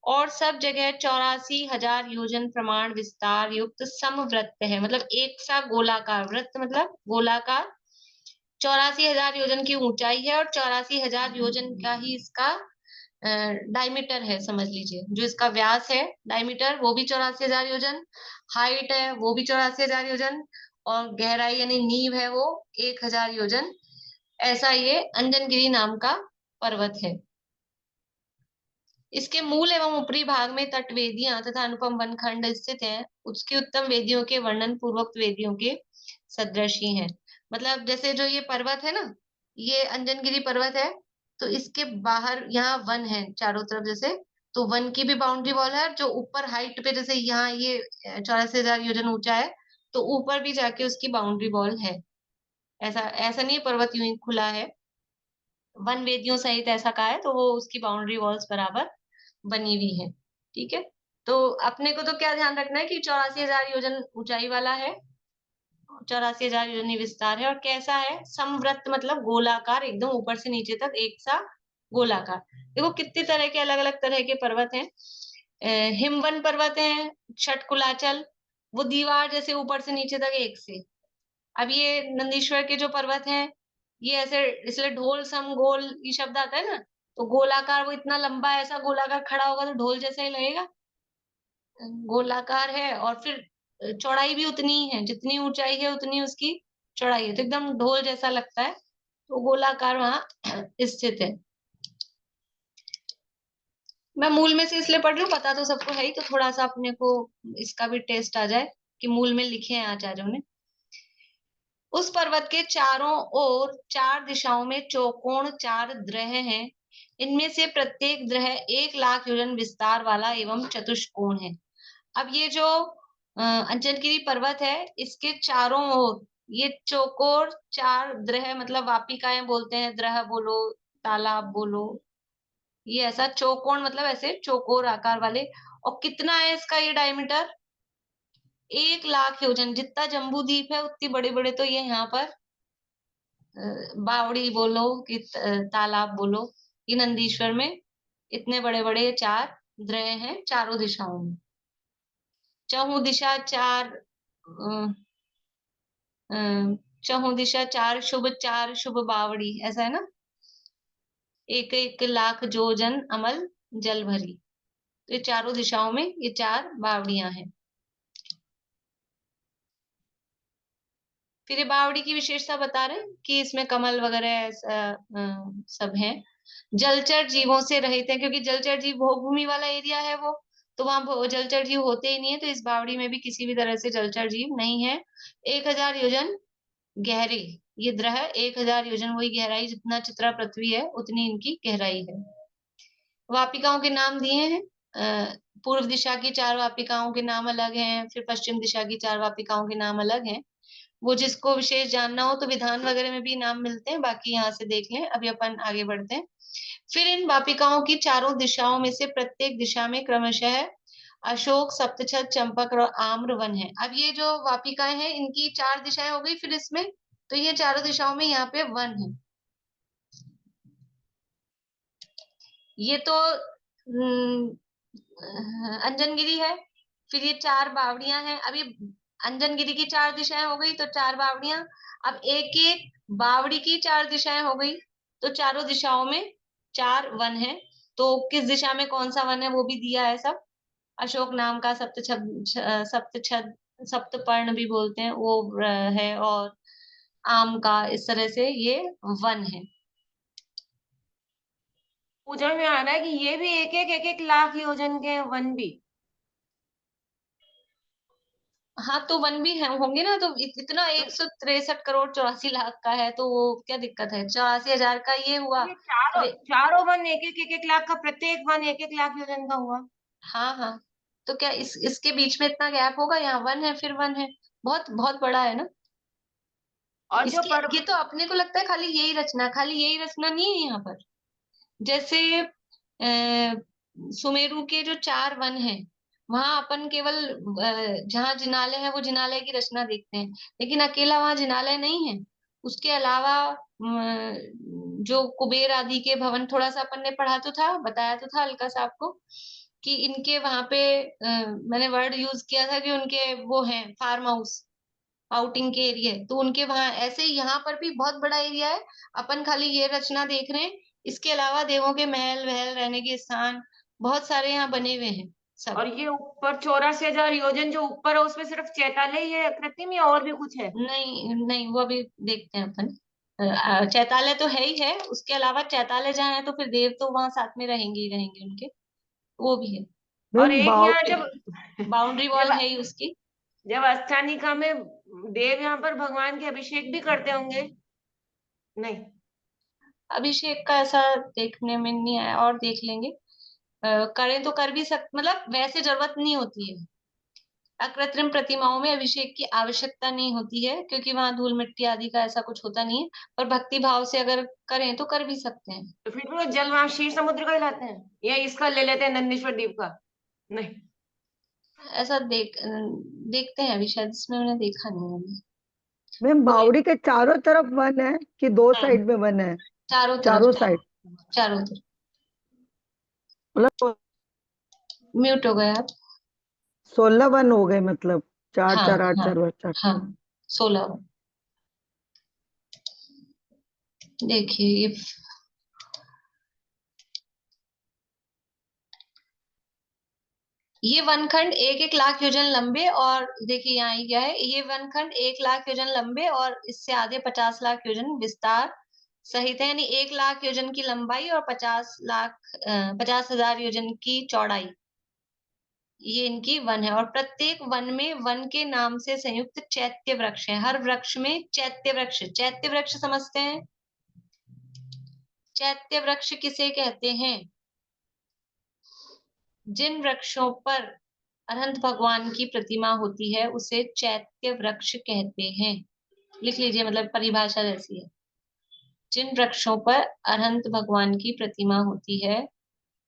और सब जगह 84,000 योजन प्रमाण विस्तार युक्त समवृत्त है, मतलब एक सा गोलाकार, वृत्त मतलब गोलाकार। 84,000 योजन की ऊंचाई है और 84,000 योजन का ही इसका डायमीटर है, समझ लीजिए। जो इसका व्यास है डायमीटर वो भी 84,000 योजन, हाइट है वो भी 84,000 योजन, और गहराई यानी नींव है वो 1,000 योजन। ऐसा ये अंजनगिरी नाम का पर्वत है। इसके मूल एवं ऊपरी भाग में तटवेदियां तथा अनुपम वनखंड स्थित हैं। उसकी उत्तम वेदियों के वर्णन पूर्वोक्त वेदियों के सदृश ही है। मतलब जैसे जो ये पर्वत है ना, ये अंजनगिरी पर्वत है, तो इसके बाहर यहाँ वन है चारों तरफ, जैसे तो वन की भी बाउंड्री वॉल है। जो ऊपर हाइट पे जैसे यहाँ ये 84,000 योजन ऊंचा है, तो ऊपर भी जाके उसकी बाउंड्री वॉल है। ऐसा ऐसा नहीं पर्वत यूं ही खुला है, वन वेदियों सहित ऐसा कहा है, तो वो उसकी बाउंड्री वॉल्स बराबर बनी हुई है। ठीक है, तो अपने को तो क्या ध्यान रखना है कि 84,000 योजन ऊंचाई वाला है, 84,000 योजन विस्तार है, और कैसा है? समवृत्त मतलब गोलाकार, एकदम ऊपर से नीचे तक एक सा गोलाकार। देखो कितनी तरह के अलग अलग तरह के पर्वत हैं। हिमवन पर्वत है, छठकुलाचल, वो दीवार जैसे ऊपर से नीचे तक एक से। अब ये नंदीश्वर के जो पर्वत हैं, ये ऐसे, इसलिए ढोल सम गोल ये शब्द आता है ना, तो गोलाकार, वो इतना लंबा ऐसा गोलाकार खड़ा होगा तो ढोल जैसा ही लगेगा। गोलाकार है और फिर चौड़ाई भी उतनी ही है, जितनी ऊंचाई है उतनी उसकी चौड़ाई है, तो एकदम ढोल जैसा लगता है। तो गोलाकार वहां स्थित है। मैं मूल में से इसलिए पढ़ रही हूँ, पता तो सबको है ही, तो थोड़ा सा अपने को इसका भी टेस्ट आ जाए कि मूल में लिखे हैं आचार्यों ने। उस पर्वत के चारों ओर 4 दिशाओं में चौकोण 4 द्रह हैं। इनमें से प्रत्येक द्रह 1,00,000 योजन विस्तार वाला एवं चतुष्कोण है। अब ये जो अंजनगिरी पर्वत है, इसके चारों ओर ये चौकोर 4 द्रह, मतलब वापिकाएं बोलते हैं, द्रह बोलो, तालाब बोलो, ये ऐसा चौकोण मतलब ऐसे चौकोर आकार वाले। और कितना है इसका ये डायमीटर? 1,00,000 योजन। जितना जम्बू द्वीप है उतनी बड़े बड़े तो ये यहाँ पर बावड़ी बोलो कि तालाब बोलो, ये नंदीश्वर में इतने बड़े बड़े 4 द्रह हैं चारों दिशाओं में। चहु दिशा 4, चहु दिशा 4 शुभ बावड़ी, ऐसा है ना। 1,1,00,000 जोजन अमल जल भरी। तो ये चारों दिशाओं में ये 4 बावड़ियां हैं। फिर ये बावड़ी की विशेषता बता रहे हैं कि इसमें कमल वगैरह ऐसा सब है। जलचर जीवों से रहित है, क्योंकि जलचर जीव भोगभूमि वाला एरिया है वो, तो वहां जलचर जीव होते ही नहीं है, तो इस बावड़ी में भी किसी भी तरह से जलचर जीव नहीं है। 1,000 योजन गहरे, ये द्रह 1,000 योजन, वही गहराई जितना चित्रा पृथ्वी है उतनी इनकी गहराई है। वापिकाओं के नाम दिए हैं। पूर्व दिशा की 4 वापिकाओं के नाम अलग हैं, फिर पश्चिम दिशा की 4 वापिकाओं के नाम अलग हैं। वो जिसको विशेष जानना हो तो विधान वगैरह में भी नाम मिलते हैं, बाकी यहाँ से देख लें। अभी अपन आगे बढ़ते हैं। फिर इन वापिकाओं की चारों दिशाओं में से प्रत्येक दिशा में क्रमशः अशोक, सप्तछद, चंपक और आम्र वन है। अब ये जो वापिकाएं हैं इनकी 4 दिशाएं हो गई, फिर इसमें तो ये चारों दिशाओं में यहाँ पे वन है। ये तो अंजनगिरी है, फिर ये 4 बावड़ियां हैं। अभी अंजनगिरी की 4 दिशाएं हो गई तो 4 बावड़ियां। अब एक एक बावड़ी की 4 दिशाएं हो गई, तो चारों दिशाओं में 4 वन है। तो किस दिशा में कौन सा वन है वो भी दिया है सब। अशोक नाम का सप्तछद, सप्तपर्ण भी बोलते हैं वो है, और आम का, इस तरह से ये वन है। पूजा में आ रहा है कि ये भी 1,1,1,1 लाख योजन के वन भी। हाँ तो वन भी है होंगे ना, तो इतना 163 करोड़ 84 लाख का है, तो वो क्या दिक्कत है? 84,000 का ये हुआ। ये चारों वन एक लाख का, प्रत्येक वन एक लाख योजन का हुआ। हाँ हाँ, तो क्या इसके बीच में इतना गैप होगा? यहाँ वन है फिर वन है, बहुत बहुत बड़ा है ना। और जो ये तो अपने को लगता है खाली यही रचना, खाली यही रचना नहीं है यहाँ पर। जैसे सुमेरु के जो 4 वन हैं, वहां अपन केवल जहाँ जिनालय है वो जिनालय की रचना देखते हैं, लेकिन अकेला वहां जिनालय नहीं है। उसके अलावा जो कुबेर आदि के भवन, थोड़ा सा अपन ने पढ़ा तो था, बताया तो था हल्का सा आपको, कि इनके वहां पे मैंने वर्ड यूज किया था कि उनके वो हैं फार्म हाउस, आउटिंग के एरिया, तो उनके वहां ऐसे ही यहाँ पर भी बहुत बड़ा एरिया है। अपन खाली ये रचना देख रहे हैं, इसके अलावा देवों के महल वहल, रहने के स्थान बहुत सारे यहाँ बने हुए हैं सब। और ये ऊपर 84,000 योजन जो ऊपर है, उसमें सिर्फ चैतालय ही है कृत्रिम, या और भी कुछ है? नहीं नहीं, वो अभी देखते हैं अपन। चैतालय तो है ही है, उसके अलावा चैतालय जहाँ है तो फिर देव तो वहां साथ में रहेंगे ही रहेंगे उनके, वो भी है। और मैम एक यहाँ जब बाउंड्री वॉल जब है ही उसकी। जब अस्थानिका में देव यहाँ पर भगवान के अभिषेक भी करते होंगे? नहीं। अभिषेक का ऐसा देखने में नहीं आया, और देख लेंगे। करें तो कर भी मतलब वैसे जरूरत नहीं होती है। अकृत्रिम प्रतिमाओं में अभिषेक की आवश्यकता नहीं होती है, क्योंकि वहां धूल मिट्टी आदि का ऐसा कुछ होता नहीं है। पर भक्ति भाव से अगर करें तो कर भी सकते हैं। तो फिर वो जल वहां क्षीर समुद्र का ही लाते हैं, या इसका ले लेते हैं नंदीश्वर द्वीप का? नहीं। ऐसा देखते हैं, अभी शायद इसमें मैंने देखा नहीं है। मैम बावड़ी के चारों तरफ वन है कि दो हाँ, साइड में वन है? चारों चारों तरफ, साइड चारों तरफ। मतलब म्यूट हो गया आप। 16 वन हो गए, मतलब चार हाँ चार आठ हाँ चार चार। हाँ, 16। देखिए ये वनखंड 1-1 लाख योजन लंबे, और देखिए यहाँ ही क्या है, ये वनखंड 1 लाख योजन लंबे और इससे आधे 50 लाख योजन विस्तार सहित है, यानी 1 लाख योजन की लंबाई और 50,000 योजन की चौड़ाई, ये इनकी वन है। और प्रत्येक वन में वन के नाम से संयुक्त चैत्य वृक्ष है। हर वृक्ष में चैत्य वृक्ष समझते हैं? चैत्य वृक्ष किसे कहते हैं? जिन वृक्षों पर अनंत भगवान की प्रतिमा होती है उसे चैत्य वृक्ष कहते हैं। लिख लीजिए, मतलब परिभाषा जैसी है। जिन वृक्षों पर अनंत भगवान की प्रतिमा होती है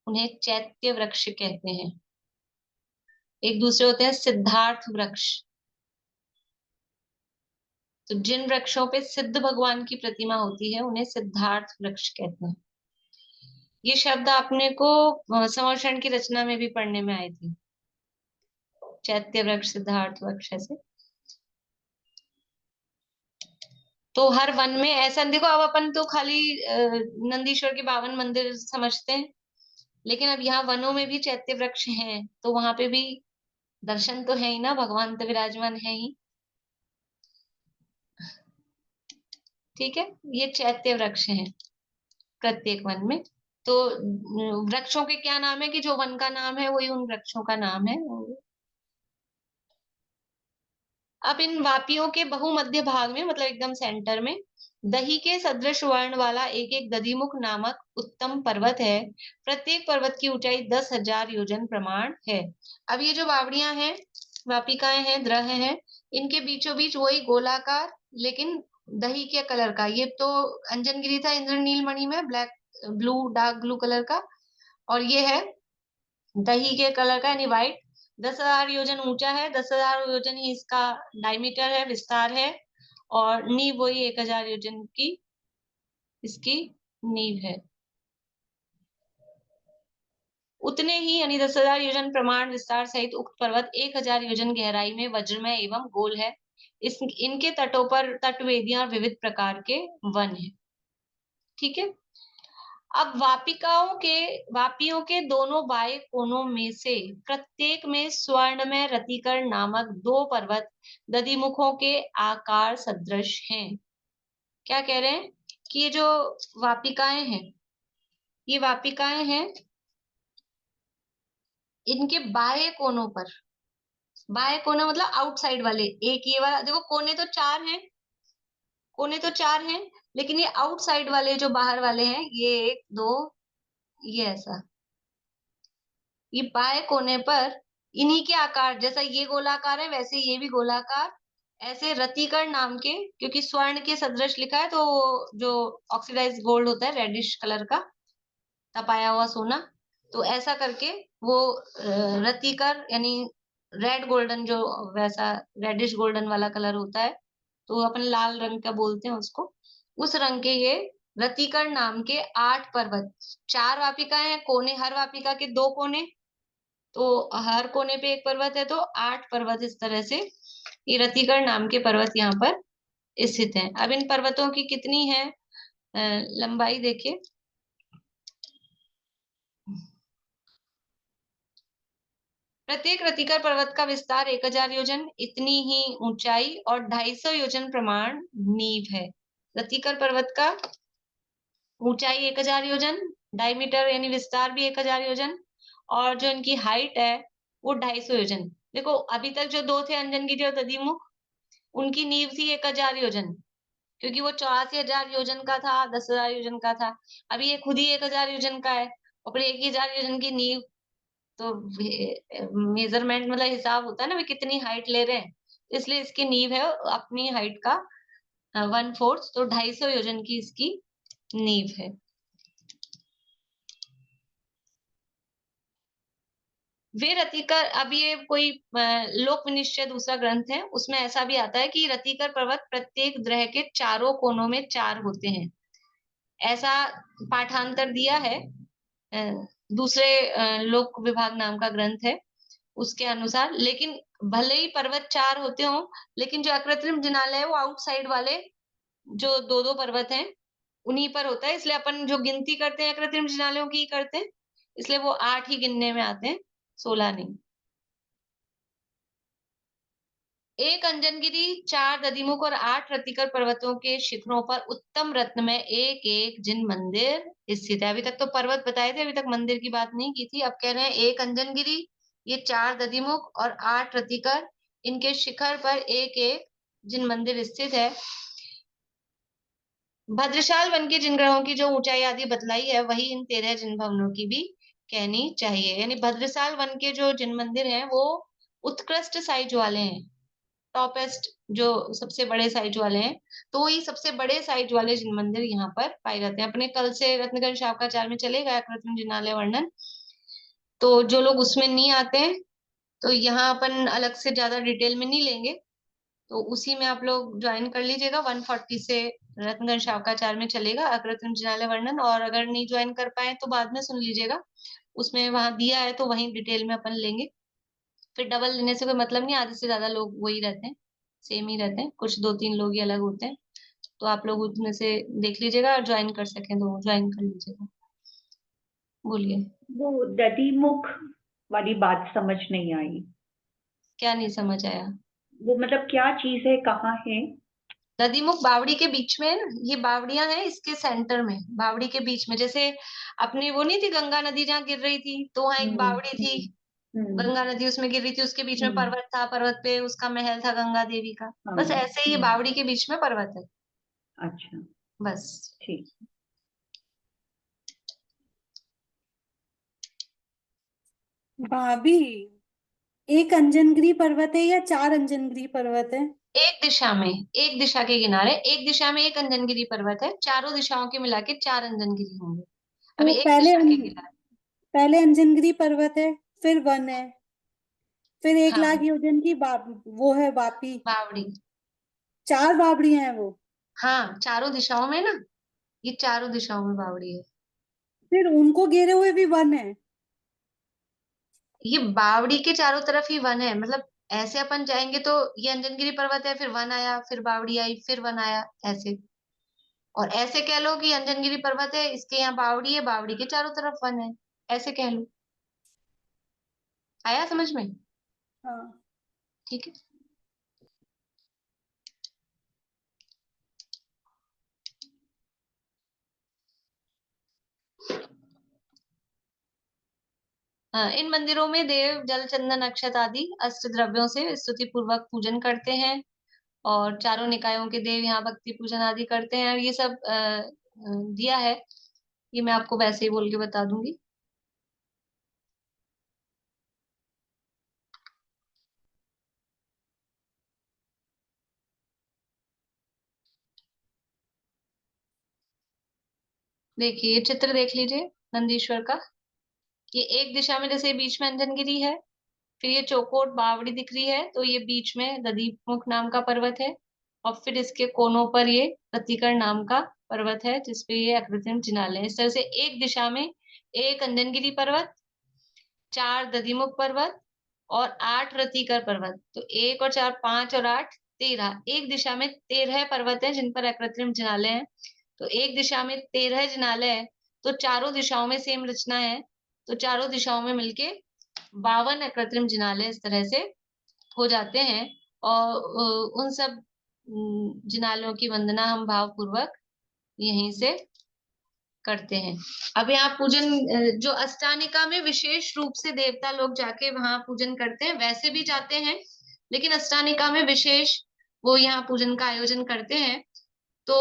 उन्हें चैत्य वृक्ष कहते हैं। एक दूसरे होते हैं सिद्धार्थ वृक्ष। तो जिन वृक्षों पे सिद्ध भगवान की प्रतिमा होती है उन्हें सिद्धार्थ वृक्ष कहते हैं। ये शब्द आपने को समर्षण की रचना में भी पढ़ने में आए थे, चैत्य वृक्ष, सिद्धार्थ वृक्ष ऐसे। तो हर वन में ऐसा देखो, अब अपन तो खाली नंदीश्वर के 52 मंदिर समझते हैं, लेकिन अब यहाँ वनों में भी चैत्य वृक्ष हैं, तो वहां पे भी दर्शन तो है ही ना, भगवान तो विराजमान है ही। ठीक है, ये चैत्य वृक्ष हैं प्रत्येक वन में। तो वृक्षों के क्या नाम है, कि जो वन का नाम है वही उन वृक्षों का नाम है। अब इन वापियों के बहुमध्य भाग में, मतलब एकदम सेंटर में, दही के सदृश वर्ण वाला एक एक दधिमुख नामक उत्तम पर्वत है। प्रत्येक पर्वत की ऊंचाई 10,000 योजन प्रमाण है। अब ये जो बावड़ियां हैं, वापिकाएं हैं, द्रह हैं, इनके बीचों बीच वही गोलाकार, लेकिन दही के कलर का, ये तो अंजनगिरी था इंद्रनील मणि में, black blue, dark blue colour का, और ये है दही के कलर का, यानी व्हाइट। 10,000 योजन ऊंचा है, 10,000 योजन ही इसका डायमीटर है, विस्तार है, और नींव वही 1,000 योजन की इसकी नींव है। उतने ही, यानी 10,000 योजन प्रमाण विस्तार सहित उक्त पर्वत 1,000 योजन गहराई में वज्रमय एवं गोल है। इनके तटों पर तटवेदियां और विविध प्रकार के वन है। ठीक है, अब वापियों के दोनों बाएं कोनों में से प्रत्येक में स्वर्णमय रतिकर्ण नामक 2 पर्वत दधिमुखों के आकार सदृश हैं। क्या कह रहे हैं कि ये जो वापिकाएं हैं, ये वापिकाएं हैं, इनके बाएं कोनों पर बाह्य कोना मतलब आउटसाइड वाले, एक ये वाला देखो, कोने तो चार हैं, लेकिन ये आउटसाइड वाले जो बाहर वाले हैं, ये एक दो, ये ऐसा, ये बाएं कोने पर इन्हीं के आकार, जैसा ये गोलाकार है वैसे ये भी गोलाकार, ऐसे रतिकर्ण नाम के, क्योंकि स्वर्ण के सदृश लिखा है तो जो ऑक्सीडाइज गोल्ड होता है रेडिश कलर का तपाया हुआ सोना, तो ऐसा करके वो रतिकर यानी रेड गोल्डन, जो वैसा रेडिश गोल्डन वाला कलर होता है, तो अपन लाल रंग का बोलते हैं उसको, उस रंग के ये रतिकर नाम के 8 पर्वत, 4 वापिका है, कोने हर वापिका के 2 कोने, तो हर कोने पे एक पर्वत है, तो 8 पर्वत इस तरह से ये रतिकर नाम के पर्वत यहाँ पर स्थित हैं। अब इन पर्वतों की कितनी है लंबाई देखिए, प्रत्येक रतिकर पर्वत का विस्तार 1000 योजन, इतनी ही ऊंचाई और 250 योजन प्रमाण नींव है। रतिकर पर्वत का ऊंचाई 1000 योजन, डायमीटर यानी विस्तार भी 1000 योजन, और जो इनकी हाइट है वो 250 योजन। देखो अभी तक जो दो थे अंजनगिरी और दधिमुख, उनकी नींव थी 1000 योजन, क्योंकि वो 84,000 योजन का था, 10,000 योजन का था। अभी ये खुद ही 1000 योजन का है, और फिर 1000 योजन की नींव, तो मेजरमेंट मतलब हिसाब होता है ना, वे कितनी हाइट ले रहे हैं, इसलिए इसकी नींव है अपनी हाइट का 1/4, तो 250 योजन की इसकी नींव है। वे रतिकर, अब ये कोई लोक विनिश्चय दूसरा ग्रंथ है, उसमें ऐसा भी आता है कि रतिकर पर्वत प्रत्येक ग्रह के चारों कोनों में 4 होते हैं, ऐसा पाठांतर दिया है दूसरे लोक विभाग नाम का ग्रंथ है उसके अनुसार। लेकिन भले ही पर्वत 4 होते हो, लेकिन जो अकृत्रिम जिनालय है वो आउटसाइड वाले जो 2-2 पर्वत हैं उन्हीं पर होता है, इसलिए अपन जो गिनती करते हैं अकृत्रिम जिनालयों की करते हैं, इसलिए वो 8 ही गिनने में आते हैं, 16 नहीं। एक अंजनगिरी, 4 दधिमुख और 8 रतिकर पर्वतों के शिखरों पर उत्तम रत्न में एक एक जिन मंदिर स्थित है। अभी तक तो पर्वत बताए थे, अभी तक मंदिर की बात नहीं की थी। अब कह रहे हैं एक अंजनगिरी, ये 4 दधिमुख और 8 रतिकर, इनके शिखर पर एक एक जिन मंदिर स्थित है। भद्रशाल वन के जिन ग्रहों की जो ऊंचाई आदि बतलाई है, वही इन 13 जिन भवनों की भी कहनी चाहिए। यानी भद्रशाल वन के जो जिन मंदिर हैं वो उत्कृष्ट साइज वाले हैं, टॉपेस्ट जो सबसे बड़े साइज वाले हैं, तो वही सबसे बड़े साइज वाले जिन मंदिर यहाँ पर पाए जाते हैं। अपने कल से रत्नगंज शावकाचार में चलेगा कृत्रिम जिनालय वर्णन, तो जो लोग उसमें नहीं आते हैं तो यहाँ अपन अलग से ज्यादा डिटेल में नहीं लेंगे, तो उसी में आप लोग ज्वाइन कर लीजिएगा। 140 से रत्नगंज शावकाचार में चलेगा अकृत्रिम जिनालय वर्णन, और अगर नहीं ज्वाइन कर पाए तो बाद में सुन लीजिएगा, उसमें वहां दिया है तो वहीं डिटेल में अपन लेंगे। फिर डबल लेने से कोई मतलब नहीं, आधे से ज्यादा लोग वही रहते हैं, सेम ही रहते हैं, कुछ 2-3 लोग ही अलग होते हैं, तो आप लोग उसमें से देख लीजिएगा और ज्वाइन कर सकें तो ज्वाइन कर लीजिएगा। बोलिए। वो दधिमुख वाली बात समझ नहीं आई। क्या नहीं समझ आया? वो मतलब क्या चीज है, कहाँ है? दधिमुख बावड़ी के बीच में है ना, ये बावड़ियां हैं इसके सेंटर में, बावड़ी के बीच में, जैसे अपनी वो नहीं थी गंगा नदी जहाँ गिर रही थी, तो वहां एक बावड़ी थी, गंगा नदी उसमें गिर रही थी, उसके बीच में पर्वत था, पर्वत पे उसका महल था गंगा देवी का, बस ऐसे ही ये बावड़ी के बीच में पर्वत है। अच्छा, बस ठीक। भाभी, एक अंजनगिरी पर्वत है या 4 अंजनगिरी पर्वत है? एक दिशा में, एक दिशा के किनारे एक दिशा में एक अंजनगिरी पर्वत है, चारों दिशाओं के मिला के 4 अंजनगिरी होंगे। तो अभी एक दिशा के किनारे। पहले अंजनगिरी पर्वत है, फिर वन है, फिर 1,00,000 हाँ, योजन की वो है वापी। बावड़ी। 4 बावड़ियां हैं वो। हाँ, चारों दिशाओं में ना, ये चारों दिशाओं में बावड़ी है। फिर उनको घेरे हुए भी वन है। ये बावड़ी के चारों तरफ ही वन है, मतलब ऐसे अपन जाएंगे तो ये अंजनगिरी पर्वत है, फिर वन आया, फिर बावड़ी आई, फिर वन आया, ऐसे। और ऐसे कह लो कि अंजनगिरी पर्वत है, इसके यहाँ बावड़ी है, बावड़ी के चारों तरफ वन है, ऐसे कह लो। आया समझ में? हाँ। ठीक है। इन मंदिरों में देव जल चंदन अक्षत आदि अष्ट द्रव्यों से स्तुति पूर्वक पूजन करते हैं और चारों निकायों के देव यहाँ भक्ति पूजन आदि करते हैं। ये सब दिया है, ये मैं आपको वैसे ही बोल के बता दूंगी। देखिए ये चित्र देख लीजिए नंदीश्वर का। ये एक दिशा में जैसे बीच में अंजनगिरी है, फिर ये चौकोट बावड़ी दिख रही है, तो ये बीच में दधीमुख नाम का पर्वत है, और फिर इसके कोनों पर ये रतिकर नाम का पर्वत है जिसपे ये अकृत्रिम जिनालय है। इस तरह से एक दिशा में एक अंजनगिरी पर्वत, 4 दधिमुख पर्वत और 8 रतिकर पर्वत। तो 1 और 4 5 और 8 13, एक दिशा में 13 पर्वत है जिन पर अकृत्रिम जिनालय है। तो एक दिशा में 13 जिनालय है, तो चारों दिशाओं में सेम रचना है, तो चारों दिशाओं में मिलके 52 अकृत्रिम जिनालय इस तरह से हो जाते हैं। और उन सब जिनालयों की वंदना हम भावपूर्वक यहीं से करते हैं। अब यहाँ पूजन जो अष्टानिका में विशेष रूप से देवता लोग जाके वहां पूजन करते हैं, वैसे भी जाते हैं, लेकिन अष्टानिका में विशेष वो यहाँ पूजन का आयोजन करते हैं। तो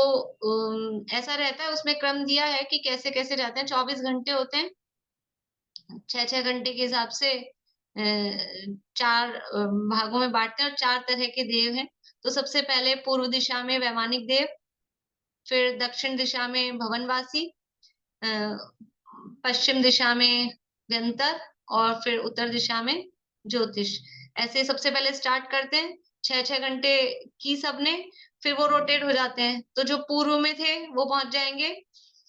ऐसा रहता है, उसमें क्रम दिया है कि कैसे कैसे जाते हैं। 24 घंटे होते हैं, 6-6 घंटे के हिसाब से 4 भागों में बांटते हैं, और 4 तरह के देव हैं। तो सबसे पहले पूर्व दिशा में वैमानिक देव, फिर दक्षिण दिशा में भवनवासी, पश्चिम दिशा में व्यंतर, और फिर उत्तर दिशा में ज्योतिष। ऐसे सबसे पहले स्टार्ट करते हैं 6-6 घंटे की सबने, फिर वो रोटेट हो जाते हैं। तो जो पूर्व में थे वो पहुंच जाएंगे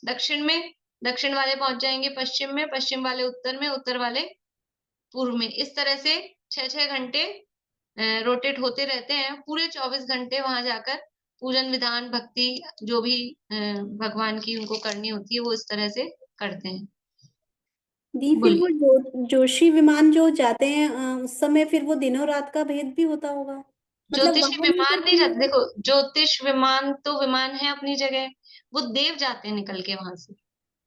दक्षिण में, दक्षिण वाले पहुंच जाएंगे पश्चिम में, पश्चिम वाले उत्तर में, उत्तर वाले पूर्व में। इस तरह से 6-6 घंटे रोटेट होते रहते हैं। पूरे 24 घंटे वहां जाकर पूजन विधान भक्ति जो भी भगवान की उनको करनी होती है वो इस तरह से करते हैं। दी फिर वो जोशी विमान जो जाते हैं उस समय फिर वो दिनों रात का भेद भी होता होगा, मतलब ज्योतिषी वहां विमान जाकर नहीं जाते। भी। देखो ज्योतिष विमान तो विमान है अपनी जगह, वो देव जाते हैं निकल के वहां से,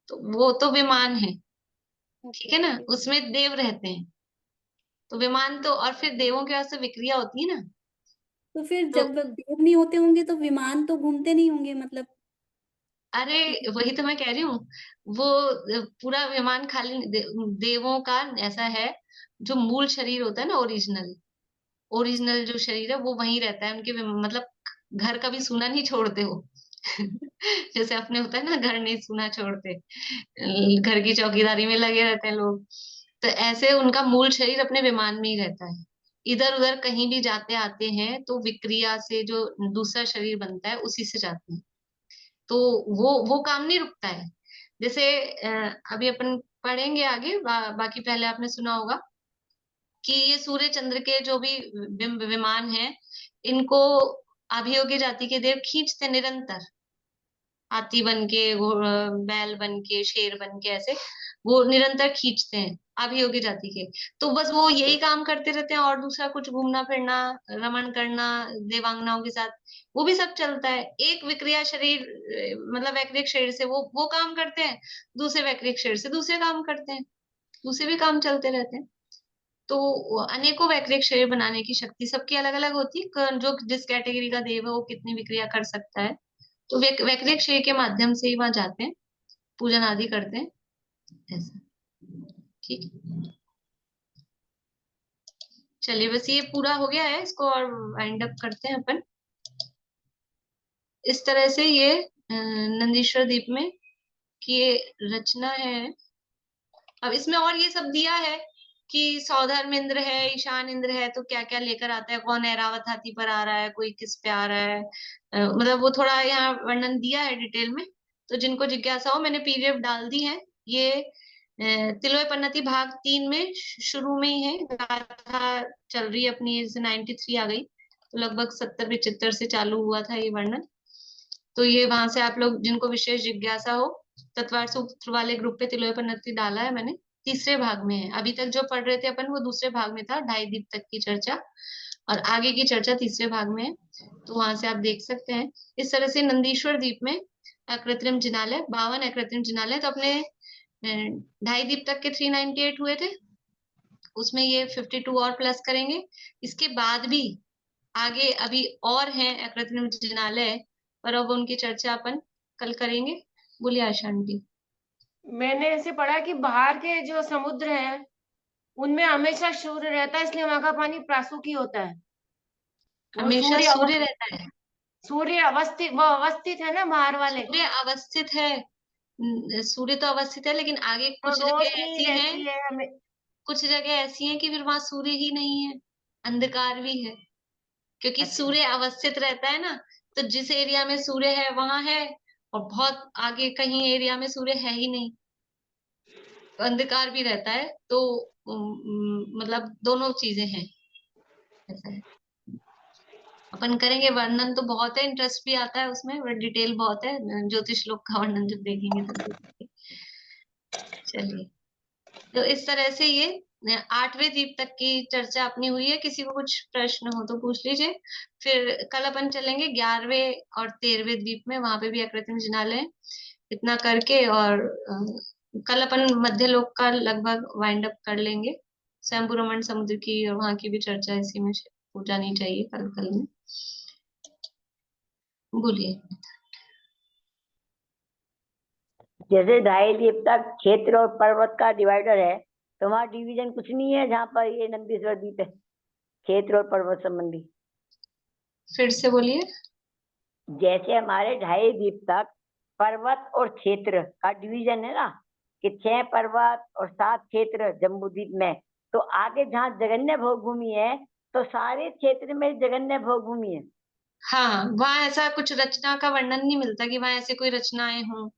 तो वो तो विमान है, ठीक है ना, ओके। उसमें देव रहते हैं। तो विमान तो, और फिर देवों के वास्ते विक्रिया होती है ना। तो फिर तो जब देव नहीं होते होंगे तो विमान तो घूमते नहीं होंगे, मतलब। अरे वही तो मैं कह रही हूँ, वो पूरा विमान खाली नहीं, देवों का ऐसा है, जो मूल शरीर होता है ना, ओरिजिनल ओरिजिनल जो शरीर है वो वहीं रहता है उनके, मतलब घर कभी सूना नहीं छोड़ते वो। जैसे अपने होता है ना, घर नहीं सूना छोड़ते, घर की चौकीदारी में लगे रहते हैं लोग, तो ऐसे उनका मूल शरीर अपने विमान में ही रहता है। इधर उधर कहीं भी जाते आते हैं तो विक्रिया से जो दूसरा शरीर बनता है उसी से जाते हैं। तो वो काम नहीं रुकता है। जैसे अभी अपन पढ़ेंगे आगे, बाकी पहले आपने सुना होगा कि ये सूर्य चंद्र के जो भी विमान हैं, इनको अभियोगी जाति के देव खींचते निरंतर, हाथी बन के, बैल बन के, शेर बन के, ऐसे वो निरंतर खींचते हैं अभियोगी जाति के। तो बस वो यही काम करते रहते हैं, और दूसरा कुछ घूमना फिरना, रमण करना देवांगनाओं के साथ, वो भी सब चलता है। एक विक्रिया शरीर मतलब वैक्रिक शरीर से वो काम करते हैं, दूसरे वैक्रिक शरीर से दूसरे काम करते हैं, दूसरे भी काम चलते रहते हैं। तो अनेकों वैक्रिक शरीर बनाने की शक्ति सबकी अलग अलग होती है, जो जिस कैटेगरी का देव है वो कितनी विक्रिया कर सकता है। तो वैक्रिक शरीर के माध्यम से ही वहां जाते हैं, पूजन आदि करते हैं, ऐसा। ठीक है, चलिए बस ये पूरा हो गया है, इसको और वाइंड अप करते हैं अपन। इस तरह से ये नंदीश्वर द्वीप में की ये रचना है। अब इसमें और ये सब दिया है कि सौधर्म इंद्र है, ईशान इंद्र है, तो क्या क्या लेकर आता है, कौन ऐरावत हाथी पर आ रहा है, कोई किस पे आ रहा है, मतलब वो थोड़ा यहाँ वर्णन दिया है डिटेल में। तो जिनको जिज्ञासा हो, मैंने पीडीएफ डाल दी है। ये तिलोय पन्नति भाग 3 में शुरू में ही है, गाथा चल रही है अपनी, 93 आ गई, तो लगभग 70-75 से चालू हुआ था ये वर्णन। तो ये वहां से आप लोग जिनको विशेष जिज्ञासा हो, तत्वार सूत्र वाले ग्रुप पे तिलोय पन्नति डाला है मैंने, तीसरे भाग में है। अभी तक जो पढ़ रहे थे अपन वो दूसरे भाग में था, 2.5 द्वीप तक की चर्चा, और आगे की चर्चा तीसरे भाग में है, तो वहां से आप देख सकते हैं। इस तरह से नंदीश्वर द्वीप में अकृत्रिम जिनालय, 52 अकृत्रिम जिनालय, तो अपने 2.5 द्वीप तक के 398 हुए थे, उसमें ये 52 और प्लस करेंगे। इसके बाद भी आगे अभी और हैं अकृत्रिम जिनालय, पर अब उनकी चर्चा अपन कल करेंगे। बोलिए आशा आंटी। मैंने ऐसे पढ़ा कि बाहर के जो समुद्र हैं उनमें हमेशा सूर्य रहता है, इसलिए वहां का पानी प्रासुकी होता है। वो हमेशा सूर्य रहता है। सूर्य अवस्थित है ना बाहर वाले। सूर्य अवस्थित है, सूर्य तो अवस्थित है, लेकिन आगे तो कुछ जगह रोशनी ऐसी रहती हैं, है हमें। कुछ जगह ऐसी हैं कि फिर वहां सूर्य ही नहीं है, अंधकार भी है, क्योंकि अच्छा। सूर्य अवस्थित रहता है ना। तो जिस एरिया में सूर्य है वहां है, और बहुत आगे कहीं एरिया में सूर्य है ही नहीं, तो अंधकार भी रहता है। तो मतलब दोनों चीजें हैं, ऐसा है। अपन करेंगे वर्णन, तो बहुत है, इंटरेस्ट भी आता है उसमें, बट डिटेल बहुत है। ज्योतिष लोक का वर्णन जब देखेंगे तब देखेंगे। चलिए, तो इस तरह से ये 8वें द्वीप तक की चर्चा अपनी हुई है। किसी को कुछ प्रश्न हो तो पूछ लीजिए। फिर कल अपन चलेंगे 11वें और 13वें द्वीप में, वहां पे भी अकृत्रिम जिनालय है। इतना करके और कल अपन मध्य लोक का लगभग वाइंड अप कर लेंगे। स्वयंपुरमण समुद्र की और वहां की भी चर्चा इसी में हो जानी चाहिए कल कल में। बोलिए। जैसे ढाई द्वीप तक क्षेत्र और पर्वत का डिवाइडर है, तो वहाँ डिवीजन कुछ नहीं है जहाँ पर ये नंदीश्वर द्वीप है, क्षेत्र और पर्वत संबंधी। फिर से बोलिए। जैसे हमारे ढाई द्वीप तक पर्वत और क्षेत्र का डिवीजन है ना, कि 6 पर्वत और 7 क्षेत्र जम्बू द्वीप में, तो आगे जहाँ जगन्य भोग भूमि है, तो सारे क्षेत्र में जगन्य भोग भूमि है। हाँ, वहां ऐसा कुछ रचना का वर्णन नहीं मिलता कि वहां ऐसे कोई रचनाएं हों,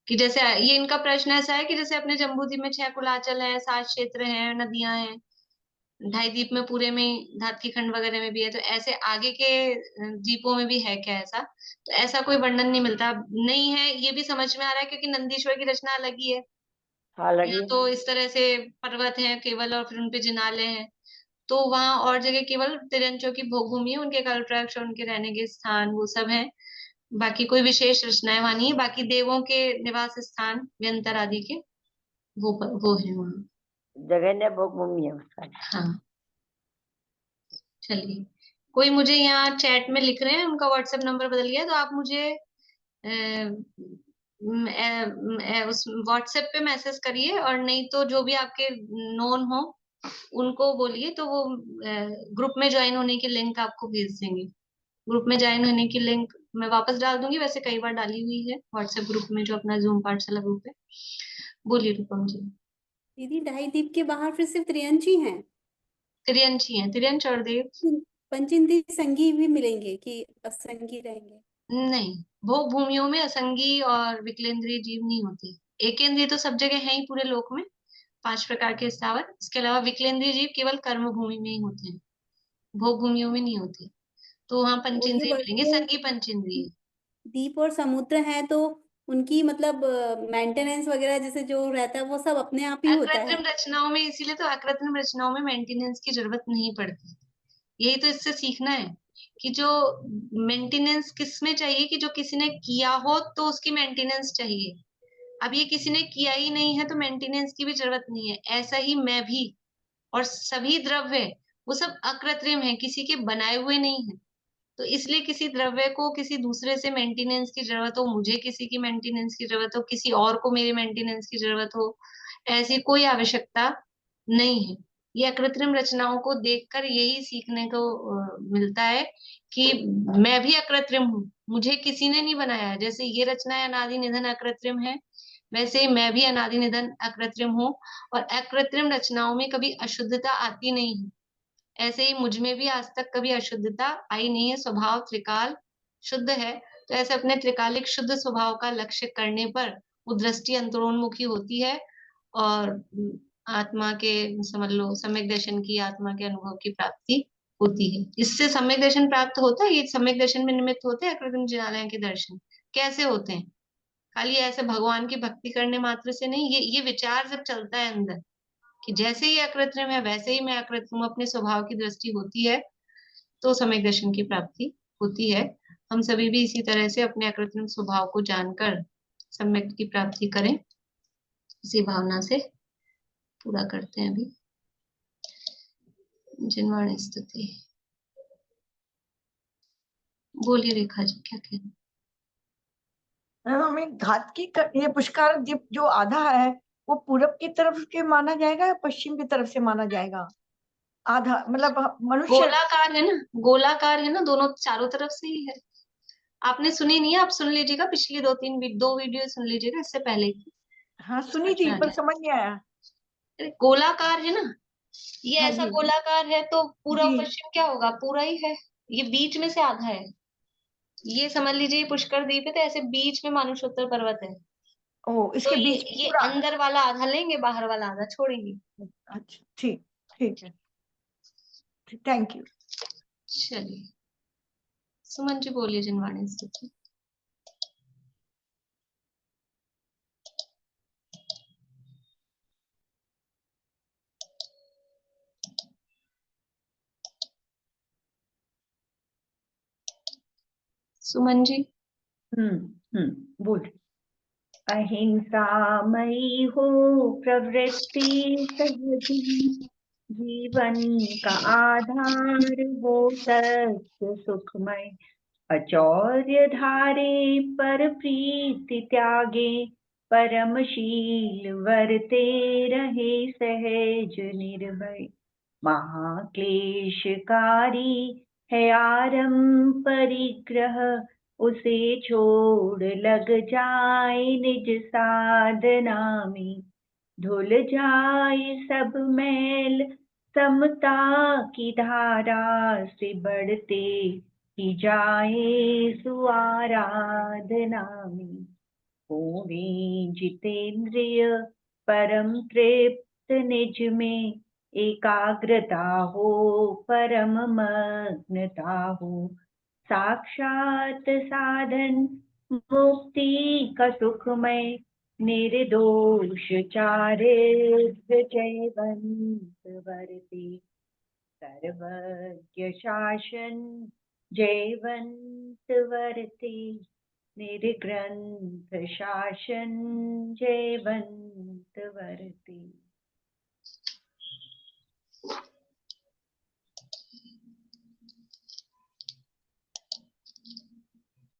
कि जैसे ये इनका प्रश्न ऐसा है कि जैसे अपने जम्बूद्वीप में 6 कुलाचल है, 7 क्षेत्र हैं, नदियां हैं, ढाई द्वीप में पूरे में धात की खंड वगैरह में भी है, तो ऐसे आगे के द्वीपों में भी है क्या ऐसा? तो ऐसा कोई वर्णन नहीं मिलता, नहीं है ये भी समझ में आ रहा है, क्योंकि नंदीश्वर की रचना अलग ही है। हाँ, यहाँ लगी। तो इस तरह से पर्वत है केवल, और फिर उनपे जिनाले हैं। तो वहां और जगह केवल तिरंचों की भोगभूमि है, उनके कल्पवृक्ष और उनके रहने के स्थान वो सब हैं। बाकी कोई विशेष रचनाएं वहां नहीं है। बाकी देवों के निवास स्थान व्यंतर आदि के वो है वहाँ। जगन्य भोग भूमि है उसका। हाँ, चलिए। कोई मुझे यहाँ चैट में लिख रहे हैं उनका व्हाट्सएप नंबर बदल गया, तो आप मुझे उस व्हाट्सएप पे मैसेज करिए, और नहीं तो जो भी आपके नोन हो उनको बोलिए, तो वो ग्रुप में ज्वाइन होने की लिंक आपको भेज देंगे। ग्रुप में ज्वाइन होने की लिंक मैं वापस डाल दूंगी, वैसे कई बार डाली हुई है व्हाट्सएप ग्रुप में, जो अपना जूम पाठशाला ग्रुप है। बोलिए रूपम जी। दीदी ढाई द्वीप के बाहर फिर सिर्फ त्रियंची हैं? त्रियंची हैं, त्रियंच और देव। पंचेंद्री संगी भी मिलेंगे कि असंगी रहेंगे? नहीं, भोग भूमियों में असंगी और विकलेंद्रीय जीव नहीं होते। एकेंद्रीय तो सब जगह है ही पूरे लोक में, 5 प्रकार के स्थावर। इसके अलावा विकलेंद्रीय जीव केवल कर्म भूमि में ही होते हैं, भोग भूमियों में नहीं होते। तो वहां और ये पंचेंद्रिय मिलेंगे, जो संगी पंचेंद्रिय। द्वीप और समुद्र हैं, तो उनकी मतलब मेंटेनेंस वगैरह जैसे जो रहता है वो सब अपने आप ही होता है? अकृत्रिम रचनाओं में, इसीलिए तो अकृत्रिम रचनाओं में मेंटेनेंस की जरूरत नहीं पड़ती। यही तो इससे सीखना है कि जो मेंटेनेंस किस में चाहिए, कि जो किसी ने किया हो तो उसकी मेंटेनेंस चाहिए। अब ये किसी ने किया ही नहीं है तो मेंटेनेंस की भी जरूरत नहीं है। ऐसा ही मैं भी, और सभी द्रव्य वो सब अकृत्रिम है, किसी के बनाए हुए नहीं है। तो इसलिए किसी द्रव्य को किसी दूसरे से मेंटेनेंस की जरूरत हो, मुझे किसी की मेंटेनेंस की जरूरत हो, किसी और को मेरी मेंटेनेंस की जरूरत हो, ऐसी कोई आवश्यकता नहीं है। ये अकृत्रिम रचनाओं को देखकर यही सीखने को मिलता है कि मैं भी अकृत्रिम हूँ, मुझे किसी ने नहीं बनाया है। जैसे ये रचना अनादि निधन अकृत्रिम है, वैसे ही मैं भी अनादि निधन अकृत्रिम हूँ। और अकृत्रिम रचनाओं में कभी अशुद्धता आती नहीं है। ऐसे ही मुझ में भी आज तक कभी अशुद्धता आई नहीं है, स्वभाव त्रिकाल शुद्ध है। तो ऐसे अपने त्रिकालिक शुद्ध स्वभाव का लक्ष्य करने पर वो दृष्टि अंतरोन्मुखी होती है, और आत्मा के, समझ लो सम्यक दर्शन की, आत्मा के अनुभव की प्राप्ति होती है। इससे सम्यक दर्शन प्राप्त होता है। ये सम्यक दर्शन में निमित्त होते हैं अकृत्रिम जिनालय के दर्शन। कैसे होते हैं? खाली ऐसे भगवान की भक्ति करने मात्र से नहीं, ये विचार जब चलता है अंदर कि जैसे ही अकृत्रिम है वैसे ही मैं अकृत्रिम हूँ, अपने स्वभाव की दृष्टि होती है, तो सम्यक दर्शन की प्राप्ति होती है। हम सभी भी इसी तरह से अपने अकृत्रिम स्वभाव को जानकर सम्यक की प्राप्ति करें, इसी भावना से पूरा करते हैं अभी। जिनवाणी स्तुति। बोलिए रेखा जी, क्या कहना? हमें घात की ये पुष्कर दीप जो आधा है वो पूरब की तरफ के माना जाएगा या पश्चिम की तरफ से माना जाएगा? आधा मतलब मनुष्य गोलाकार है ना, गोलाकार है ना, दोनों चारों तरफ से ही है। आपने सुनी नहीं है? आप सुन लीजिएगा, पिछली दो वीडियो सुन लीजिएगा इससे पहले की। हाँ सुनी थी पर समझ नहीं आया। अरे गोलाकार है ना, ये हाँ ऐसा जी गोलाकार है तो पूरा जी पश्चिम क्या होगा? पूरा ही है। ये बीच में से आधा है। ये समझ लीजिए ये पुष्कर द्वीप है, तो ऐसे बीच में मानुषोत्तर पर्वत है। ओ तो इसके बीच ये पूरा। अंदर वाला आधा लेंगे, बाहर वाला आधा छोड़ेंगे। अच्छा ठीक ठीक है, थैंक यू। चलिए सुमन जी बोलिए जिनवाणी स्तुति। सुमन जी। बोल। अहिंसा मई हो प्रवृत्ति सहजी, जीवन का आधार हो सत्य सुखमय। अचौर्य धारे पर प्रीति त्यागे, परमशील वर्ते रहे सहज निर्भय। महाक्लेशकारी है आरंभ परिग्रह, उसे छोड़ लग जाए निज साधना में। धुल जाए सब मैल समता की धारा से, बढ़ते ही जाए सुआराधना में। होवे जितेंद्रिय परम तृप्त निज में, एकाग्रता हो परम मग्नता हो। साक्षात साधन मुक्ति का सुखमय, निर्दोष चारित्र जयवंत वर्ते। सर्वज्ञ शासन जयवंत वर्ते, निर्ग्रंथ शासन जयवंत वर्ते।